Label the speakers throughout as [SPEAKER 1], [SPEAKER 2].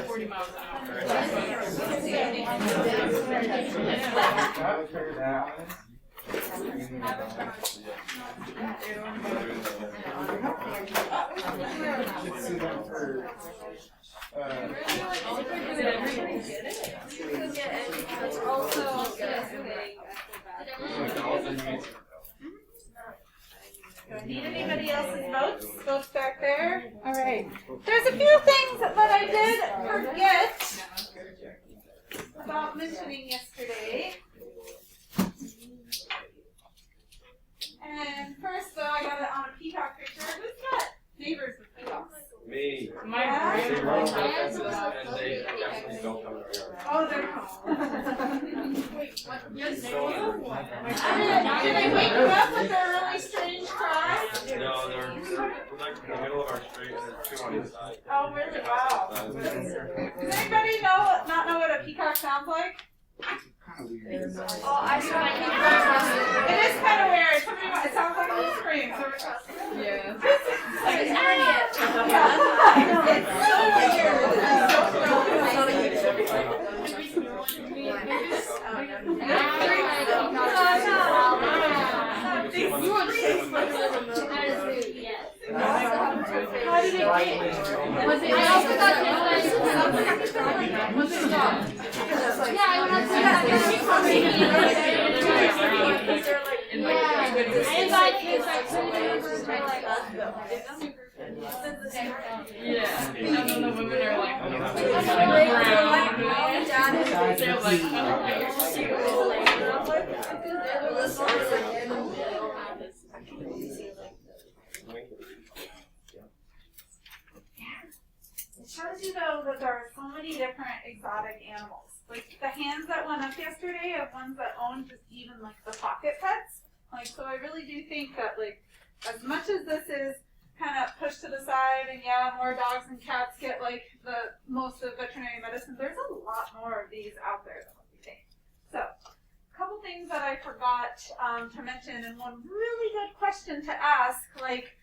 [SPEAKER 1] 40 miles an hour.
[SPEAKER 2] Need anybody else's votes? Votes back there? All right. There's a few things that I did forget about mentioning yesterday. And first, though, I got it on a peacock picture. Who's got neighbors with peacocks?
[SPEAKER 3] Me.
[SPEAKER 1] My
[SPEAKER 3] Oh,
[SPEAKER 2] Oh, they're Did they wake you up with their really strange cry?
[SPEAKER 3] no, they're like in the middle of our street and there's two on each side.
[SPEAKER 2] Oh, really? Wow. Does anybody not know what a peacock sounds like?
[SPEAKER 4] Oh, I feel like
[SPEAKER 2] It is kind of weird. It sounds like a little scream. So
[SPEAKER 1] Yeah.
[SPEAKER 2] it's so How did it get?
[SPEAKER 4] Was it? I also thought was it dog? Yeah, I want to see that. I invite kids like
[SPEAKER 1] Yeah. And then the women are like, they're like,
[SPEAKER 2] It shows you though that there are so many different exotic animals. Like the hands that went up yesterday of ones that own just even like the pocket pets. Like so I really do think that like as much as this is kind of pushed to the side and yeah, more dogs and cats get like the most of veterinary medicine, there's a lot more of these out there than what we think. So a couple things that I forgot to mention and one really good question to ask, like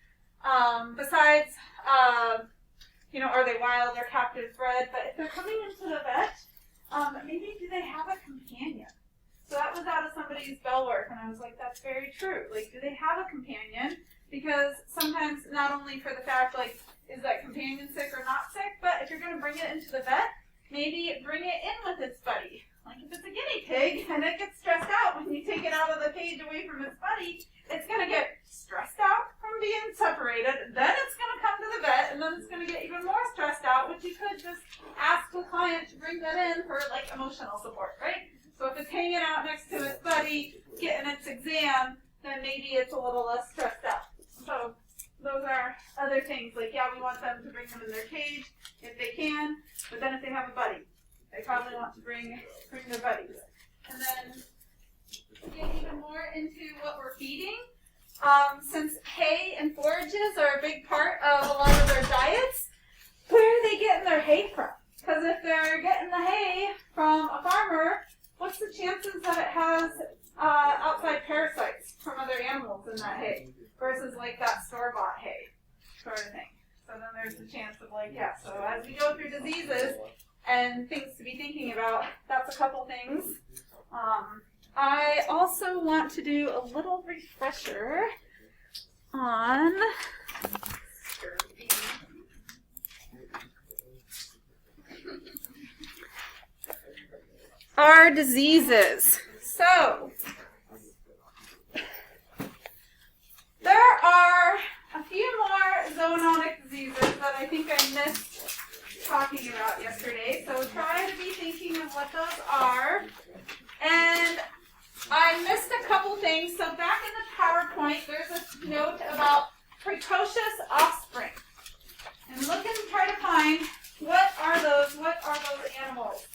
[SPEAKER 2] besides you know, are they wild or captive bred? But if they're coming into the vet, maybe do they have a companion? So that was out of somebody's bell work, and I was like, that's very true. Like, do they have a companion? Because sometimes, not only for the fact, like, is that companion sick or not sick, but if you're going to bring it into the vet, maybe bring it in with its buddy. Like, if it's a guinea pig and it gets stressed out when you take it out of the cage away from its buddy, it's going to get stressed out from being separated, then it's going to come to the vet, and then it's going to get even more stressed out, which you could just ask the client to bring that in for, like, emotional support, right? So if it's hanging out next to its buddy, getting its exam, then maybe it's a little less stressed out. So those are other things, like, yeah, we want them to bring them in their cage if they can, but then if they have a buddy, they probably want to bring their buddies. And then get even more into what we're feeding. Since hay and forages are a big part of a lot of their diets, where are they getting their hay from? Because if they're getting the hay from a farmer, what's the chances that it has outside parasites from other animals in that hay versus like that store-bought hay sort of thing? So then there's the chance of like, yeah, so as we go through diseases and things to be thinking about, that's a couple things. I also want to do a little refresher on our diseases. So, there are a few more zoonotic diseases that I think I missed talking about yesterday. So try to be thinking of what those are. And I missed a couple things. So back in the PowerPoint, there's a note about precocious offspring. And look and try to find what are those animals.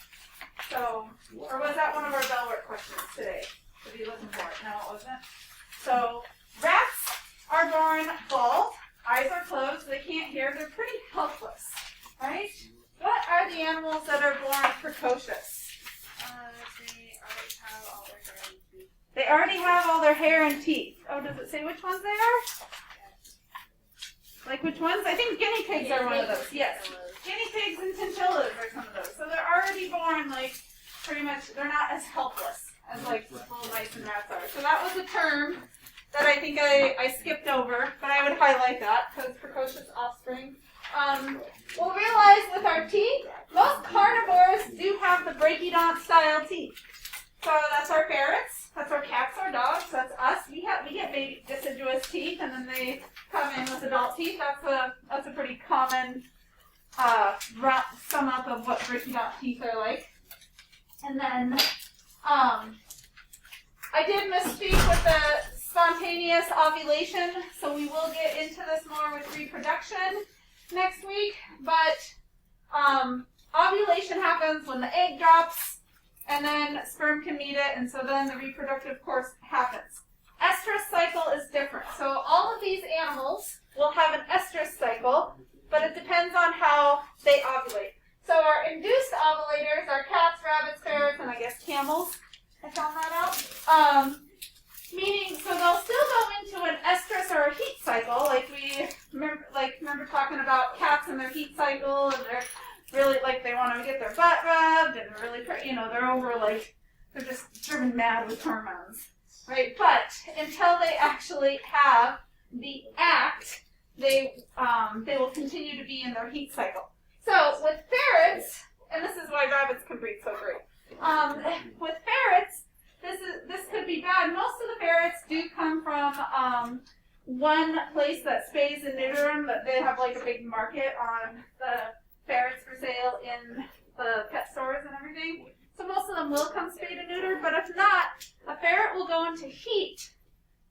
[SPEAKER 2] So, or was that one of our bell work questions today? What are you looking for? No, it wasn't. So rats are born bald, eyes are closed, they can't hear, they're pretty helpless, right? What are the animals that are born precocious? They already have all their hair and teeth. Oh, does it say which ones they are? which ones? I think guinea pigs are one of those. Yes. Guinea pigs and chinchillas are some of those. So they're already born like pretty much, they're not as helpless as like little mice and rats are. So that was a term that I think I skipped over, but I would highlight that because precocious offspring. We'll realize with our teeth, most carnivores do have the brachydont style teeth. So that's our ferrets, that's our cats, our dogs, that's us. We get baby deciduous teeth, and then they come in with adult teeth. That's a pretty common sum up of what brachydont teeth are like. And then I did misspeak with the spontaneous ovulation, so we will get into this more with reproduction next week. But ovulation happens when the egg drops, and then sperm can meet it, and so then the reproductive course happens. Estrus cycle is different. So all of these animals will have an estrus cycle, but it depends on how they ovulate. So our induced ovulators are cats, rabbits, ferrets, and I guess camels. I found that out. Meaning, so they'll still go into an estrus or a heat cycle, like we remember talking about cats and their heat cycle, and they're really like they want to get their butt rubbed, and they're really, they're over like they're just driven mad with hormones, right? But until they actually have the act, they will continue to be in their heat cycle. So with ferrets, and this is why rabbits can breed so great. With ferrets, this could be bad. Most of the ferrets do come from one place that spays and neuter them, but they have like a big market on the ferrets for sale in the pet stores and everything. So most of them will come spayed and neutered, but if not, a ferret will go into heat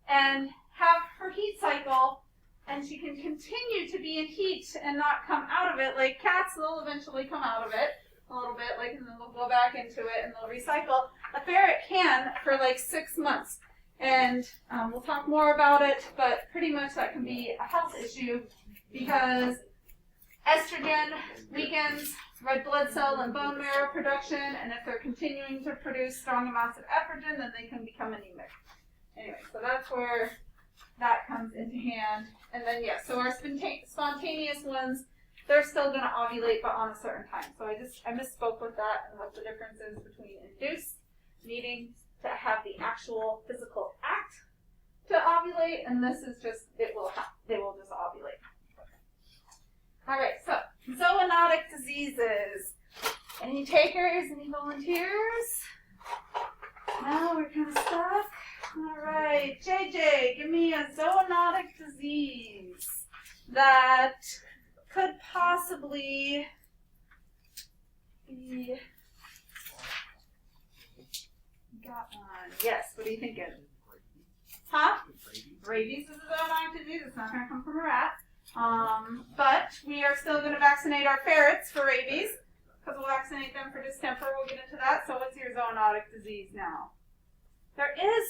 [SPEAKER 2] and have her heat cycle, and she can continue to be in heat and not come out of it. Like cats, they'll eventually come out of it a little bit, like, and then they'll go back into it and they'll recycle. A ferret can for like 6 months, and we'll talk more about it, but pretty much that can be a health issue because estrogen weakens red blood cell and bone marrow production, and if they're continuing to produce strong amounts of estrogen, then they can become anemic. Anyway, so that's where that comes into hand. And then, yeah, so our spontaneous ones, they're still going to ovulate, but on a certain time. So I misspoke with that and what the difference is between induced, needing to have the actual physical act to ovulate, and this is just, they will just ovulate. All right, so zoonotic diseases. Any takers? Any volunteers? No, we're kind of stuck. All right, JJ, give me a zoonotic disease that could possibly be. Got one. Yes, what are you thinking? Huh? Rabies is a zoonotic disease. It's not going to come from a rat. But we are still going to vaccinate our ferrets for rabies, because we'll vaccinate them for distemper. We'll get into that. So what's your zoonotic disease now? There is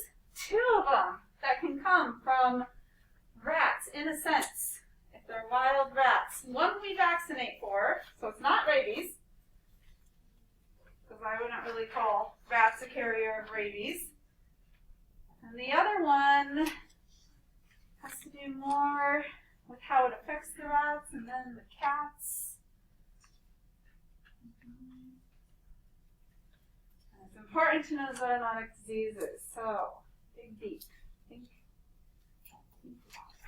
[SPEAKER 2] 2 of them that can come from rats, in a sense, if they're wild rats. One we vaccinate for, so it's not rabies, because I wouldn't really call rats a carrier of rabies. And the other one has to do more with how it affects the rats and then the cats. And it's important to know zoonotic diseases, so dig deep. Think about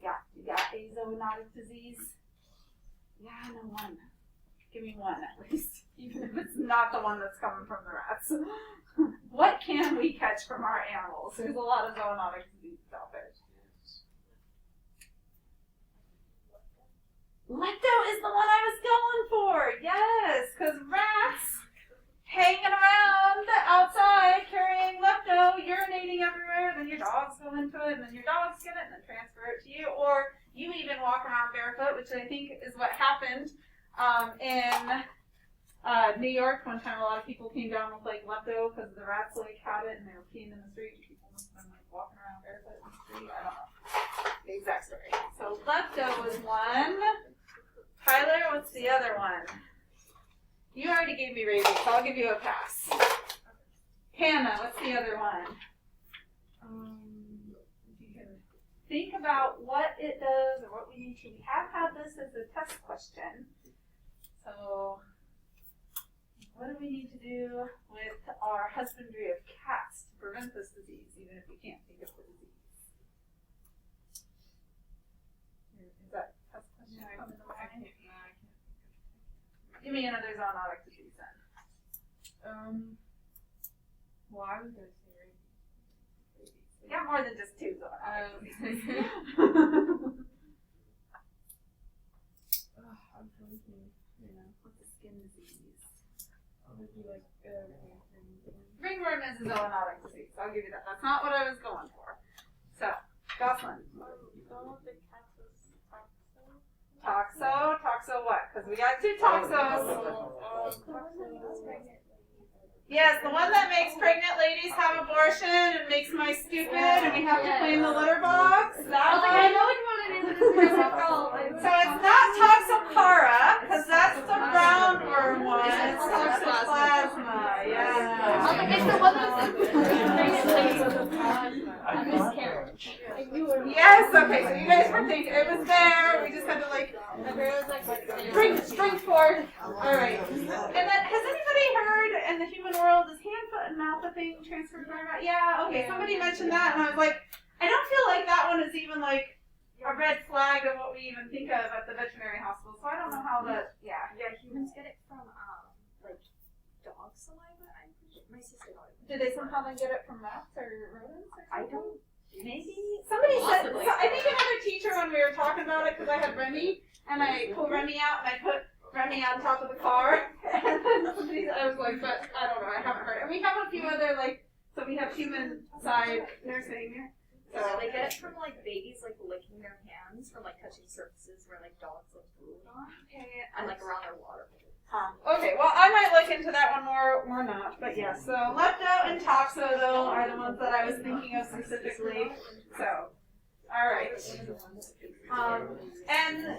[SPEAKER 2] it. You got a zoonotic disease? Yeah, I know one. Give me one at least, even if it's not the one that's coming from the rats. What can we catch from our animals? There's a lot of zoonotic diseases out there. Lepto is the one I was going for. Yes, because rats hanging around outside carrying lepto, urinating everywhere, then your dogs go into it, and then your dogs get it and then transfer it to you. Or you even walk around barefoot, which I think is what happened in New York. One time a lot of people came down with like lepto because the rats like had it and they were peeing in the street. People must have been like walking around barefoot in the street. I don't know the exact story. So lepto was one. Tyler, what's the other one? You already gave me rabies, so I'll give you a pass. Hannah, what's the other one? think about what it does or what we need to. We have had this as a test question. So, what do we need to do with our husbandry of cats to prevent this disease, even if we can't think of the disease? Is that a test question? Give me another zoonotic disease then.
[SPEAKER 1] Why would there say rabies?
[SPEAKER 2] We got more than just two zoonotic diseases.
[SPEAKER 1] I'm thinking,
[SPEAKER 2] What's a skin disease?
[SPEAKER 1] would be like
[SPEAKER 2] Ringworm is a zoonotic disease. I'll give you that. That's not what I was going for. So, Jocelyn. Toxo what? Because we got two toxos. Yes, the one that makes pregnant ladies have abortion and makes my stupid and we have to clean the litter box. That
[SPEAKER 4] I was like, I know which one it is.
[SPEAKER 2] So it's not Toxocara, because that's the roundworm one. It's Toxoplasma. Yeah.
[SPEAKER 4] It's the one that's a miscarriage.
[SPEAKER 2] Yes, okay, so you guys were thinking, it was there, we just had to bring forth. Alright. And then, has anybody heard in the human world, is hand, foot, and mouth a thing transferred by rat? Yeah, okay, somebody mentioned that, and I was like, I don't feel like that one is even like a red flag of what we even think of at the veterinary hospital, so I don't know how that, yeah.
[SPEAKER 5] Yeah, humans get it from like dog saliva. I'm pretty sure. My sister got it.
[SPEAKER 2] Do they somehow then get it from rats or rodents or something?
[SPEAKER 5] I don't. Maybe.
[SPEAKER 2] Somebody said,
[SPEAKER 5] Possibly.
[SPEAKER 2] so I think another teacher when we were talking about it, because I had Remy, and I pulled Remy out and I put Remy on top of the car, and then somebody, I was like, but I don't know, I haven't heard it. And we have a few other, like, so we have human side nursing.
[SPEAKER 5] So they get it from like babies like licking their hands from like touching surfaces where like dogs lick food on,
[SPEAKER 2] Okay,
[SPEAKER 5] and like around their water.
[SPEAKER 2] Okay, well, I might look into that one more or not, but yes. So lepto and toxo, though, are the ones that I was thinking of specifically. So, all right. And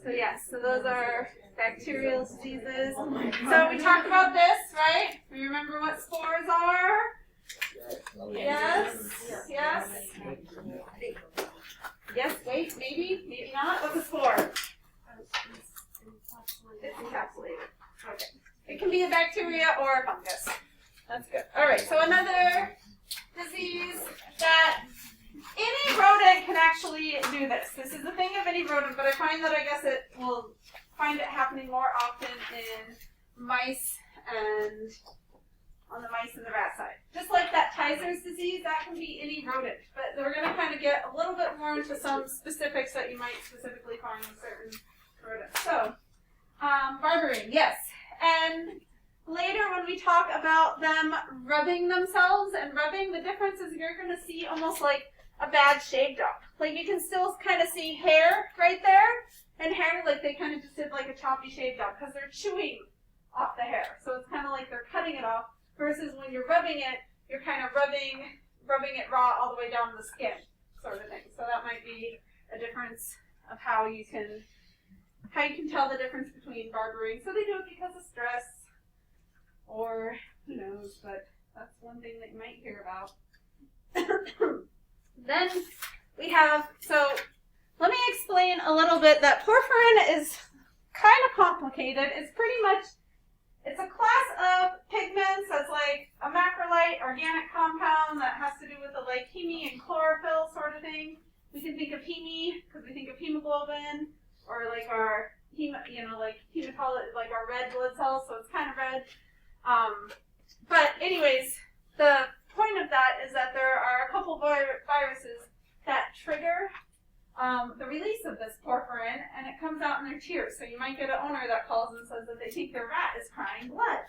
[SPEAKER 2] so yes, so those are bacterial diseases. So we talked about this, right? We remember what spores are? Yes. Yes. Yes. Wait. Maybe. Maybe not. What's a spore? It's encapsulated. Okay. It can be a bacteria or a fungus. That's good. All right. So another disease that any rodent can actually do this. This is the thing of any rodent, but I find that I guess it will find it happening more often in mice and on the mice and the rat side. Just like that Tyser's disease, that can be any rodent. But we're going to kind of get a little bit more into some specifics that you might specifically find in certain rodents. So, berberine, yes. And later when we talk about them rubbing themselves and rubbing, the difference is you're going to see almost like a bad shave job. Like you can still kind of see hair right there, and hair like they kind of just did like a choppy shave job because they're chewing off the hair. So it's kind of like they're cutting it off. Versus when you're rubbing it, you're kind of rubbing it raw all the way down to the skin, sort of thing. So that might be a difference of how you can tell the difference between berberine. So they do it because of stress, or who knows, but that's one thing that you might hear about. Then we have, so let me explain a little bit that porphyrin is kind of complicated. It's pretty much, it's a class of pigments that's like a macrolide organic compound that has to do with the like heme and chlorophyll sort of thing. We can think of heme because we think of hemoglobin, or like our like hematology, like our red blood cells, so it's kind of red. But anyways, the point of that is that there are a couple viruses that trigger the release of this porphyrin, and it comes out in their tears. So you might get an owner that calls and says that they think their rat is crying blood.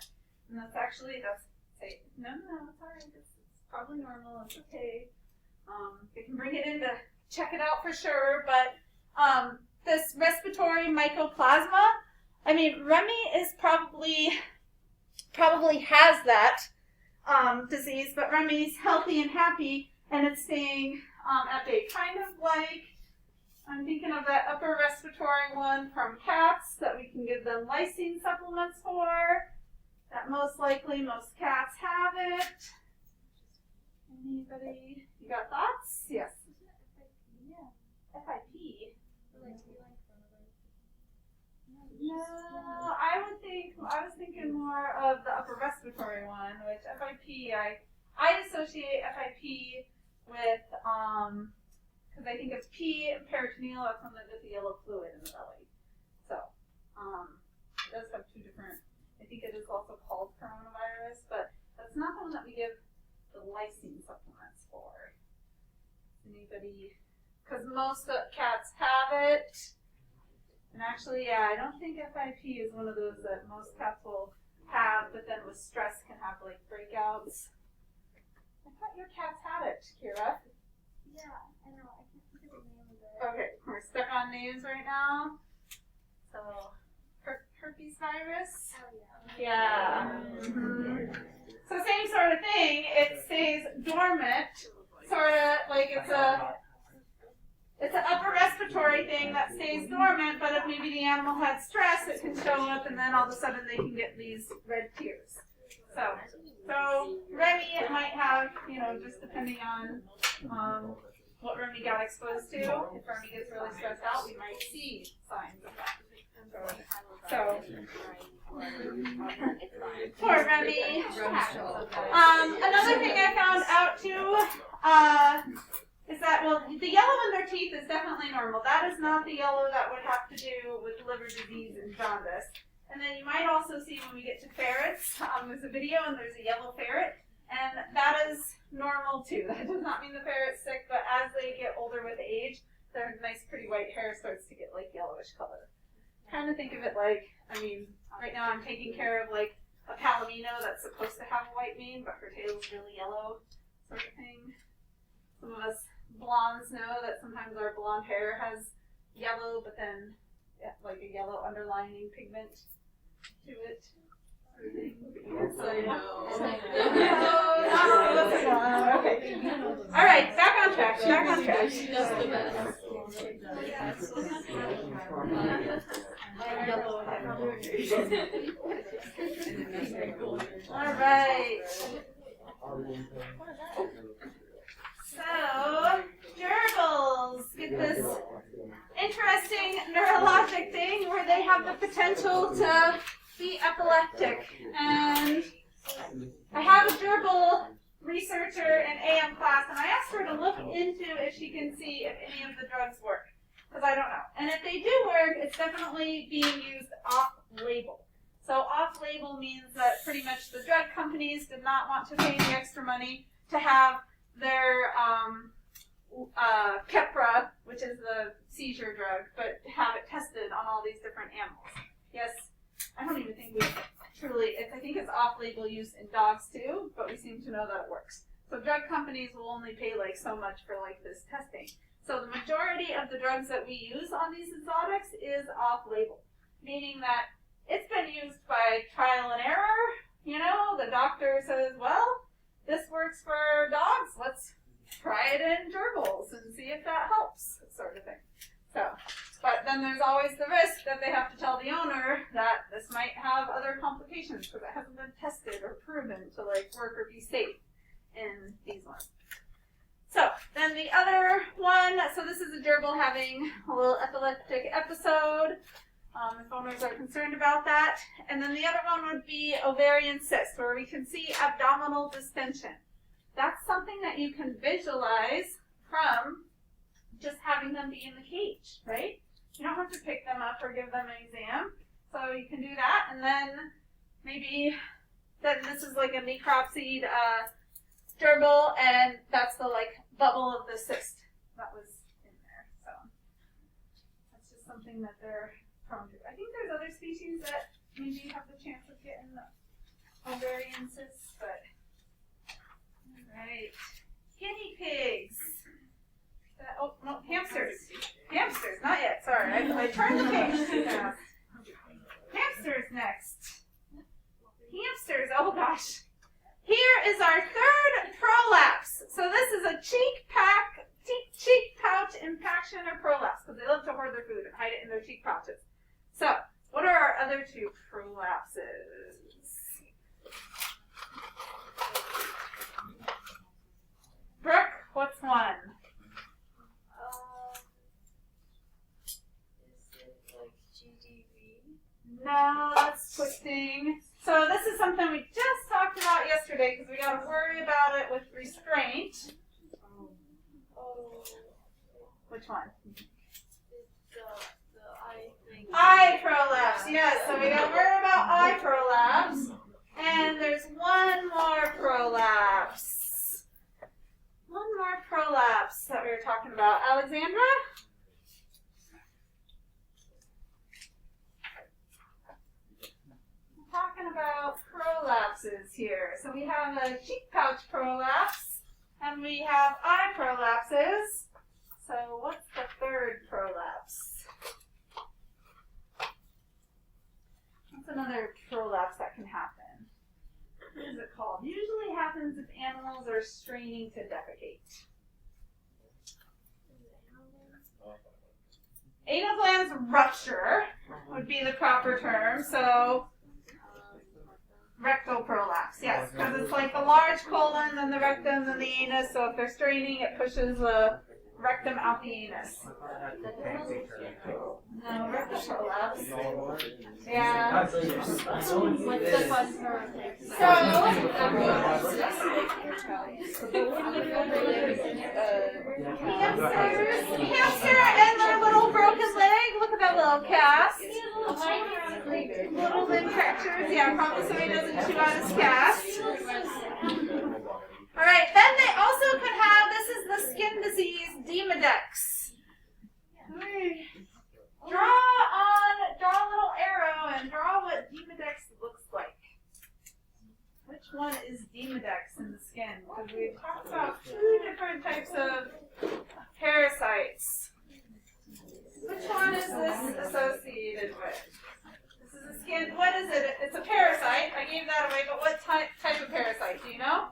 [SPEAKER 2] And that's no, it's alright, it's probably normal, it's okay. They can bring it in to check it out for sure, but this respiratory mycoplasma, I mean, Remy is probably has that disease, but Remy's healthy and happy, and it's staying at bay. Kind of like, I'm thinking of that upper respiratory one from cats that we can give them lysine supplements for. That most likely most cats have it. Anybody? You got thoughts? Yes. No, I was thinking more of the upper respiratory one, which FIP, I associate FIP with, because I think it's P, peritoneal, that's when there's the yellow fluid in the belly. So, it does have two different, I think it is also called coronavirus, but that's not the one that we give the lysine supplements for. Anybody, because most cats have it. And actually, yeah, I don't think FIP is one of those that most cats will have, but then with stress can have like breakouts. I thought your cats had it, Kira.
[SPEAKER 5] Yeah, I know. I can't think of the name of it.
[SPEAKER 2] Okay, we're stuck on names right now. So, herpes virus.
[SPEAKER 5] Oh yeah.
[SPEAKER 2] Yeah. Mm-hmm. So same sort of thing. It stays dormant, sort of like it's an upper respiratory thing that stays dormant, but if maybe the animal had stress, it can show up and then all of a sudden they can get these red tears. So Remy might have, just depending on what Remy got exposed to. If Remy gets really stressed out, we might see signs of that. So poor Remy. Another thing I found out too, is that, well, the yellow in their teeth is definitely normal. That is not the yellow that would have to do with liver disease and jaundice. And then you might also see when we get to ferrets, there's a video and there's a yellow ferret, and that is normal too. That does not mean the ferret's sick, but as they get older with age, their nice pretty white hair starts to get like yellowish color. Kind of think of it like, right now I'm taking care of like a palomino that's supposed to have a white mane, but her tail's really yellow, sort of thing. Some of us blondes know that sometimes our blonde hair has yellow, but then like a yellow underlining pigment to it. Yes, I know. Okay. All right, back on track.
[SPEAKER 4] She does the best.
[SPEAKER 2] All right. So, gerbils get this interesting neurologic thing where they have the potential to be epileptic. And I have a gerbil researcher in AM class, and I asked her to look into if she can see if any of the drugs work, because I don't know. And if they do work, it's definitely being used off-label. So off-label means that pretty much the drug companies did not want to pay the extra money to have their Keppra, which is the seizure drug, but have it tested on all these different animals. Yes, I don't even think I think it's off-label use in dogs too, but we seem to know that it works. So drug companies will only pay like so much for like this testing. So the majority of the drugs that we use on these exotics is off-label, meaning that it's been used by trial and error. The doctor says, well, this works for dogs, let's try it in gerbils and see if that helps, sort of thing. So, but then there's always the risk that they have to tell the owner that this might have other complications because it hasn't been tested or proven to like work or be safe in these ones. So then the other one, so this is a gerbil having a little epileptic episode. If owners are concerned about that. And then the other one would be ovarian cyst, where we can see abdominal distension. That's something that you can visualize from just having them be in the cage, right? You don't have to pick them up or give them an exam. So you can do that, and then maybe then this is like a necropsied gerbil, and that's the like bubble of the cyst that was in there. So that's just something that they're prone to. I think there's other species that maybe have the chance of getting the ovarian cysts, but alright. Guinea pigs. Oh, no, hamsters. Hamsters, not yet, sorry. I turned the page too fast. Hamsters next. Hamsters, oh gosh. Here is our third prolapse. So this is a cheek pouch impaction or prolapse, because they love to hoard their food and hide it in their cheek pouches. So, what are our other two prolapses? Brooke, what's one?
[SPEAKER 5] Is it like GDV?
[SPEAKER 2] Which one?
[SPEAKER 4] The eye thing.
[SPEAKER 2] Eye prolapse, yes. So we gotta worry about eye prolapse. And there's one more prolapse. One more prolapse that we were talking about. Alexandra? We're talking about prolapses here. So we have a cheek pouch prolapse, and we have eye prolapses. So what's the third prolapse? What's another prolapse that can happen? What is it called? Usually happens if animals are straining to defecate. Anal glands rupture would be the proper term. So rectal prolapse, yes, because it's like the large colon, then the rectum, then the anus. So if they're straining, it pushes the rectum out the anus. No, rectal prolapse. Yeah.
[SPEAKER 4] What's the fun part?
[SPEAKER 2] Hamster and their little broken leg. Look at that little cast. Little limb fractures. Yeah, probably so he doesn't chew out his cast. All right. Then they also could have. This is the skin disease, Demodex. Draw a little arrow and draw what Demodex looks like. Which one is Demodex in the skin? Because we've talked about 2 different types of parasites. Which one is this associated with? This is a skin. What is it? It's a parasite. I gave that away, but what type of parasite? Do you know?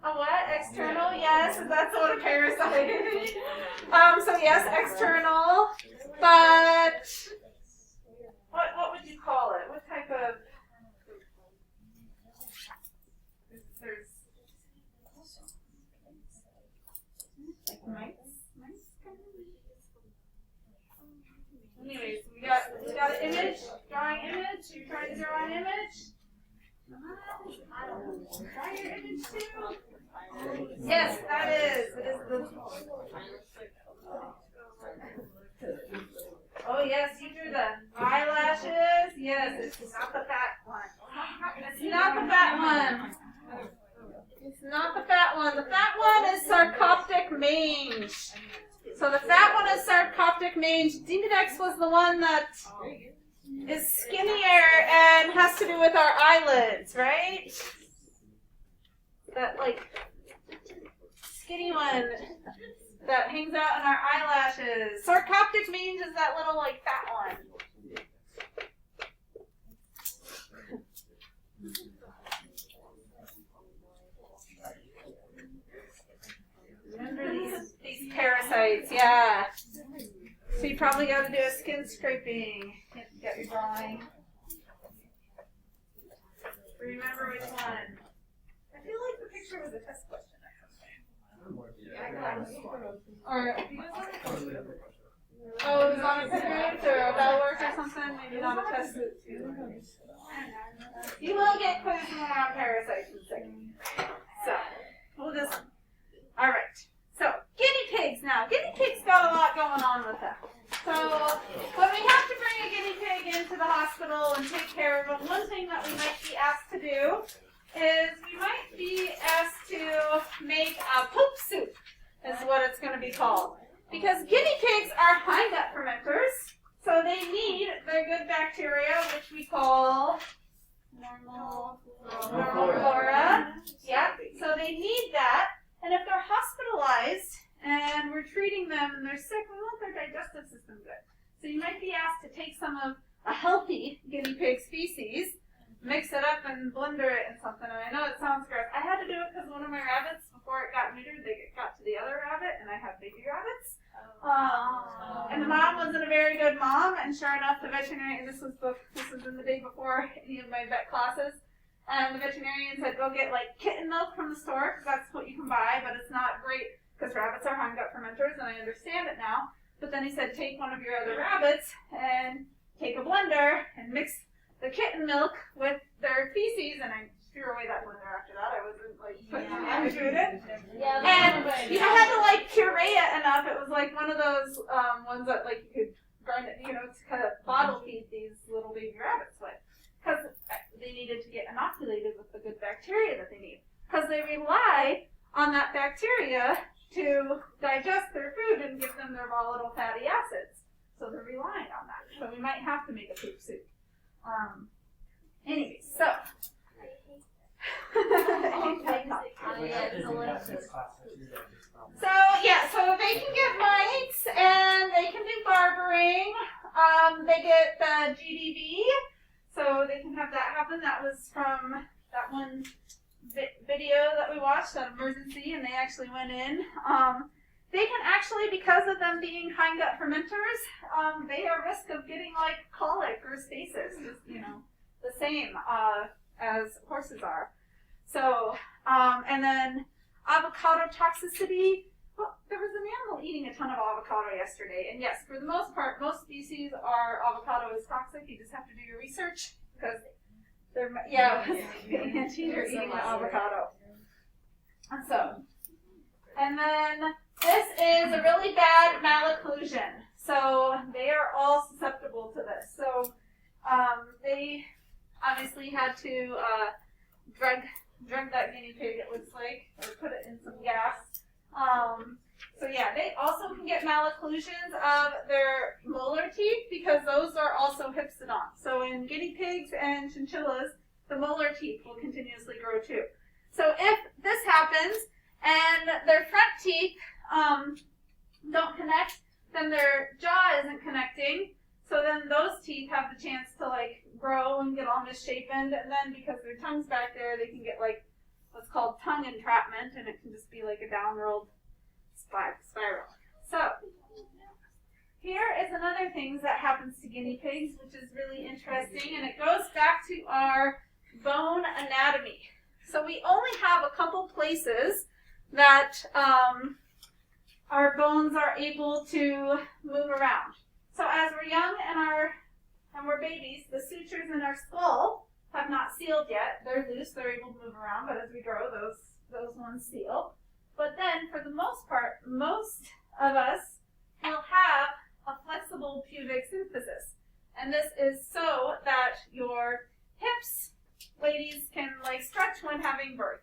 [SPEAKER 2] A what? External? Yes, that's what a parasite is. So yes, external. But what would you call it? What type of? There's like mice. Anyways, we got an image. Drawing image. You're trying to draw an image. Try your image too. Yes, that is. It is the. Oh yes, you drew the eyelashes. Yes, it's not the fat one. It's not the fat one. It's not the fat one. The fat one is sarcoptic mange. So the fat one is sarcoptic mange. Demodex was the one that is skinnier and has to do with our eyelids, right? That like skinny one that hangs out in our eyelashes. Sarcoptic mange is that little like fat one. Remember these parasites, yeah. So you probably got to do a skin scraping. Get your drawing. Remember which one. I feel like the picture was a test question. Or oh, it was on a Pinterest or a Bellworks or something. Maybe not a test. You will get quizzes when we're on parasites in a second. So we'll just. All right. So guinea pigs now. Guinea pigs got a lot going on with them. So when we have to bring a guinea pig into the hospital and take care of them, one thing that we might be asked to do is we might be asked to make a poop soup, is what it's going to be called. Because guinea pigs are high gut fermenters, so they need their good bacteria, which we call normal flora. Yeah, so they need that. And if they're hospitalized and we're treating them and they're sick, we want their digestive system good. So you might be asked to take some of a healthy guinea pig species, mix it up and blender it in something. And I know it sounds gross. I had to do it because one of my rabbits, before it got neutered, they got to the other rabbit, and I have baby rabbits. And the mom wasn't a very good mom, and sure enough, the veterinarian, this was in the day before any of my vet classes, and the veterinarian said, go get like kitten milk from the store, because that's what you can buy, but it's not great, because rabbits are high gut fermenters, and I understand it now. But then he said, take one of your other rabbits, and take a blender, and mix the kitten milk with their feces, and I threw away that blender after that. I wasn't like putting it in. And I had to like puree it enough. It was like one of those ones that like you could grind it, to kind of bottle feed these little baby rabbits with, because they needed to get inoculated with the good bacteria that they need, because they rely on that bacteria to digest their food and give them their volatile fatty acids. So they're relying on that. So we might have to make a poop soup. Anyway, so. So yeah, so they can get mites and they can do barbering. They get the GDV, so they can have that happen. That was from that one video that we watched, that emergency, and they actually went in. They can actually, because of them being hindgut fermenters, they are at risk of getting like colic or stasis, just, the same as horses are. So, and then avocado toxicity. Well, there was an animal eating a ton of avocado yesterday, and yes, for the most part, most species avocado is toxic. You just have to do your research, because they're, antes are eating the avocado. And then this is a really bad malocclusion. So they are all susceptible to this. So they obviously had to drug that guinea pig, it looks like, or put it in some gas. So yeah, they also can get malocclusions of their molar teeth, because those are also hypsodont. So in guinea pigs and chinchillas, the molar teeth will continuously grow too. So if this happens and their front teeth don't connect, then their jaw isn't connecting. So then those teeth have the chance to like grow and get all misshapen, and then because their tongue's back there, they can get like what's called tongue entrapment, and it can just be like a downward spiral. So here is another thing that happens to guinea pigs, which is really interesting, and it goes back to our bone anatomy. So we only have a couple places that our bones are able to move around. So as we're young and we're babies, the sutures in our skull have not sealed yet. They're loose, they're able to move around, but as we grow, those ones seal. But then, for the most part, most of us will have a flexible pubic symphysis. And this is so that your hips, ladies, can like stretch when having birth.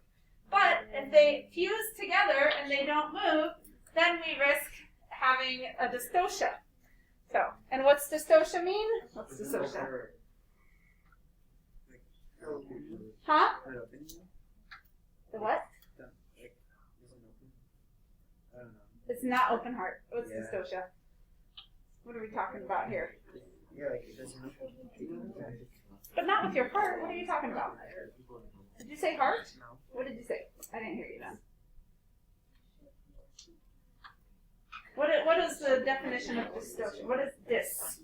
[SPEAKER 2] But if they fuse together and they don't move, then we risk having a dystocia. So, and what's dystocia mean? What's dystocia? Huh? The what? It's not open heart. What's dystocia? What are we talking about here?
[SPEAKER 6] Yeah, like it doesn't open.
[SPEAKER 2] But not with your heart. What are you talking about? Did you say heart?
[SPEAKER 6] No.
[SPEAKER 2] What did you say? I didn't hear you then. What is the definition of dystocia? What is this?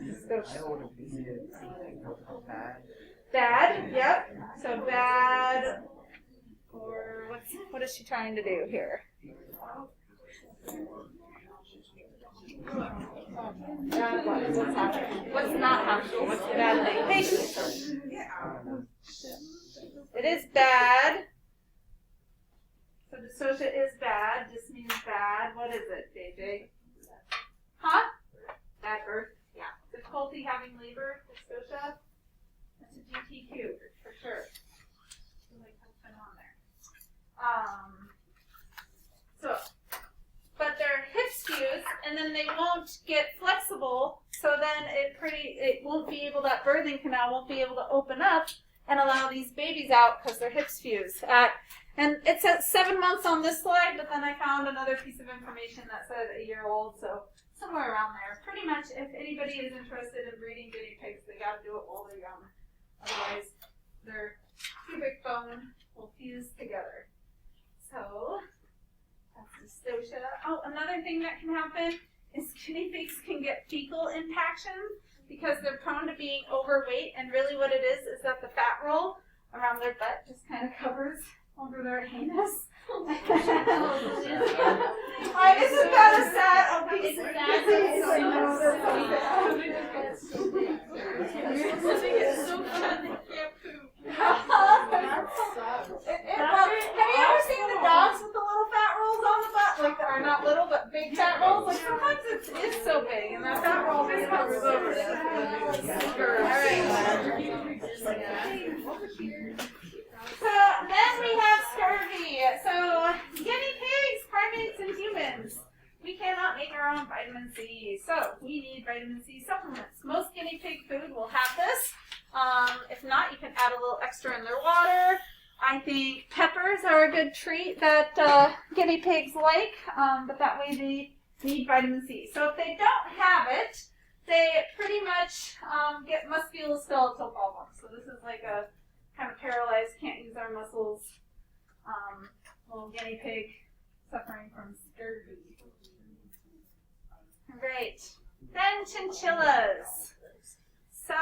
[SPEAKER 2] Dystocia. Bad, yep. So bad, or what is she trying to do here? Bad what? What's happening? What's not happening? What's the bad thing? Patience. It is bad. So dystocia is bad. This means bad. What is it, JJ? Huh? Bad birth. Yeah. Difficulty having labor. Dystocia. That's a GTQ for sure. Like what's been on there. But their hips fuse, and then they won't get flexible. So then it won't be able, that birthing canal won't be able to open up and allow these babies out because their hips fuse. And it says 7 months on this slide, but then I found another piece of information that said a year old, so somewhere around there. Pretty much, if anybody is interested in breeding guinea pigs, they got to do it while they're young. Otherwise, their pubic bone will fuse together. So, that's dystocia. Oh, another thing that can happen is guinea pigs can get fecal impaction because they're prone to being overweight, and really what it is that the fat roll around their butt just kind of covers over their anus. Isn't that a sad obesity? It's so fun they can't poop. Have you ever seen the dogs with the little fat So then we have scurvy. So guinea pigs, primates, and humans. We cannot make our own vitamin C, so we need vitamin C supplements. Most guinea pig food will have this. If not, you can add a little extra in their water. I think peppers are a good treat that guinea pigs like, but that way they need vitamin C. So if they don't have it, they pretty much get musculoskeletal problems. So this is like a kind of paralyzed, can't use our muscles, little guinea pig suffering from scurvy. Right. Then chinchillas. So,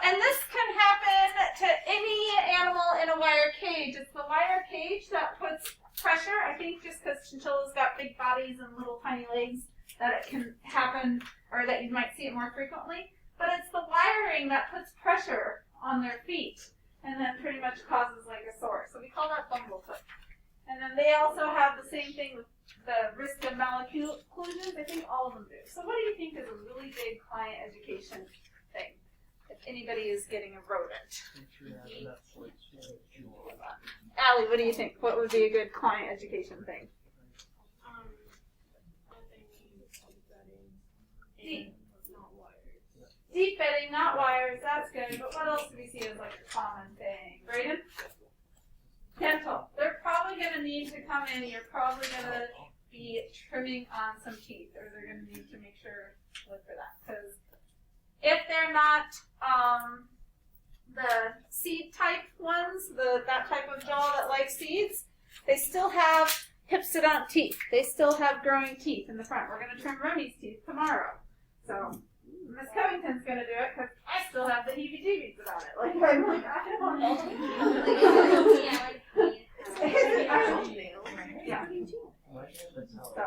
[SPEAKER 2] and this can happen to any animal in a wire cage. It's the wire cage that puts pressure. I think just because chinchillas got big bodies and little tiny legs that it can happen, or that you might see it more frequently. But it's the wiring that puts pressure on their feet and then pretty much causes like a sore. So we call that bumblefoot. And then they also have the same thing with the risk of malocclusions. I think all of them do. So what do you think is a really big client education thing? If anybody is getting a rodent. Allie, what do you think? What would be a good client education thing? Deep bedding, not wires. That's good. But what else do we see as like a common thing? Brayden? Dental. They're probably going to need to come in. You're probably going to be trimming on some teeth, or they're going to need to make sure look for that. Because if they're not the seed type ones, that type of jaw that likes seeds, they still have hypsodont teeth. They still have growing teeth in the front. We're going to trim Roni's teeth tomorrow. So Miss Covington's going to do it because I still have the heebie-jeebies about it. Like, I'm like, I don't know. Yeah. So.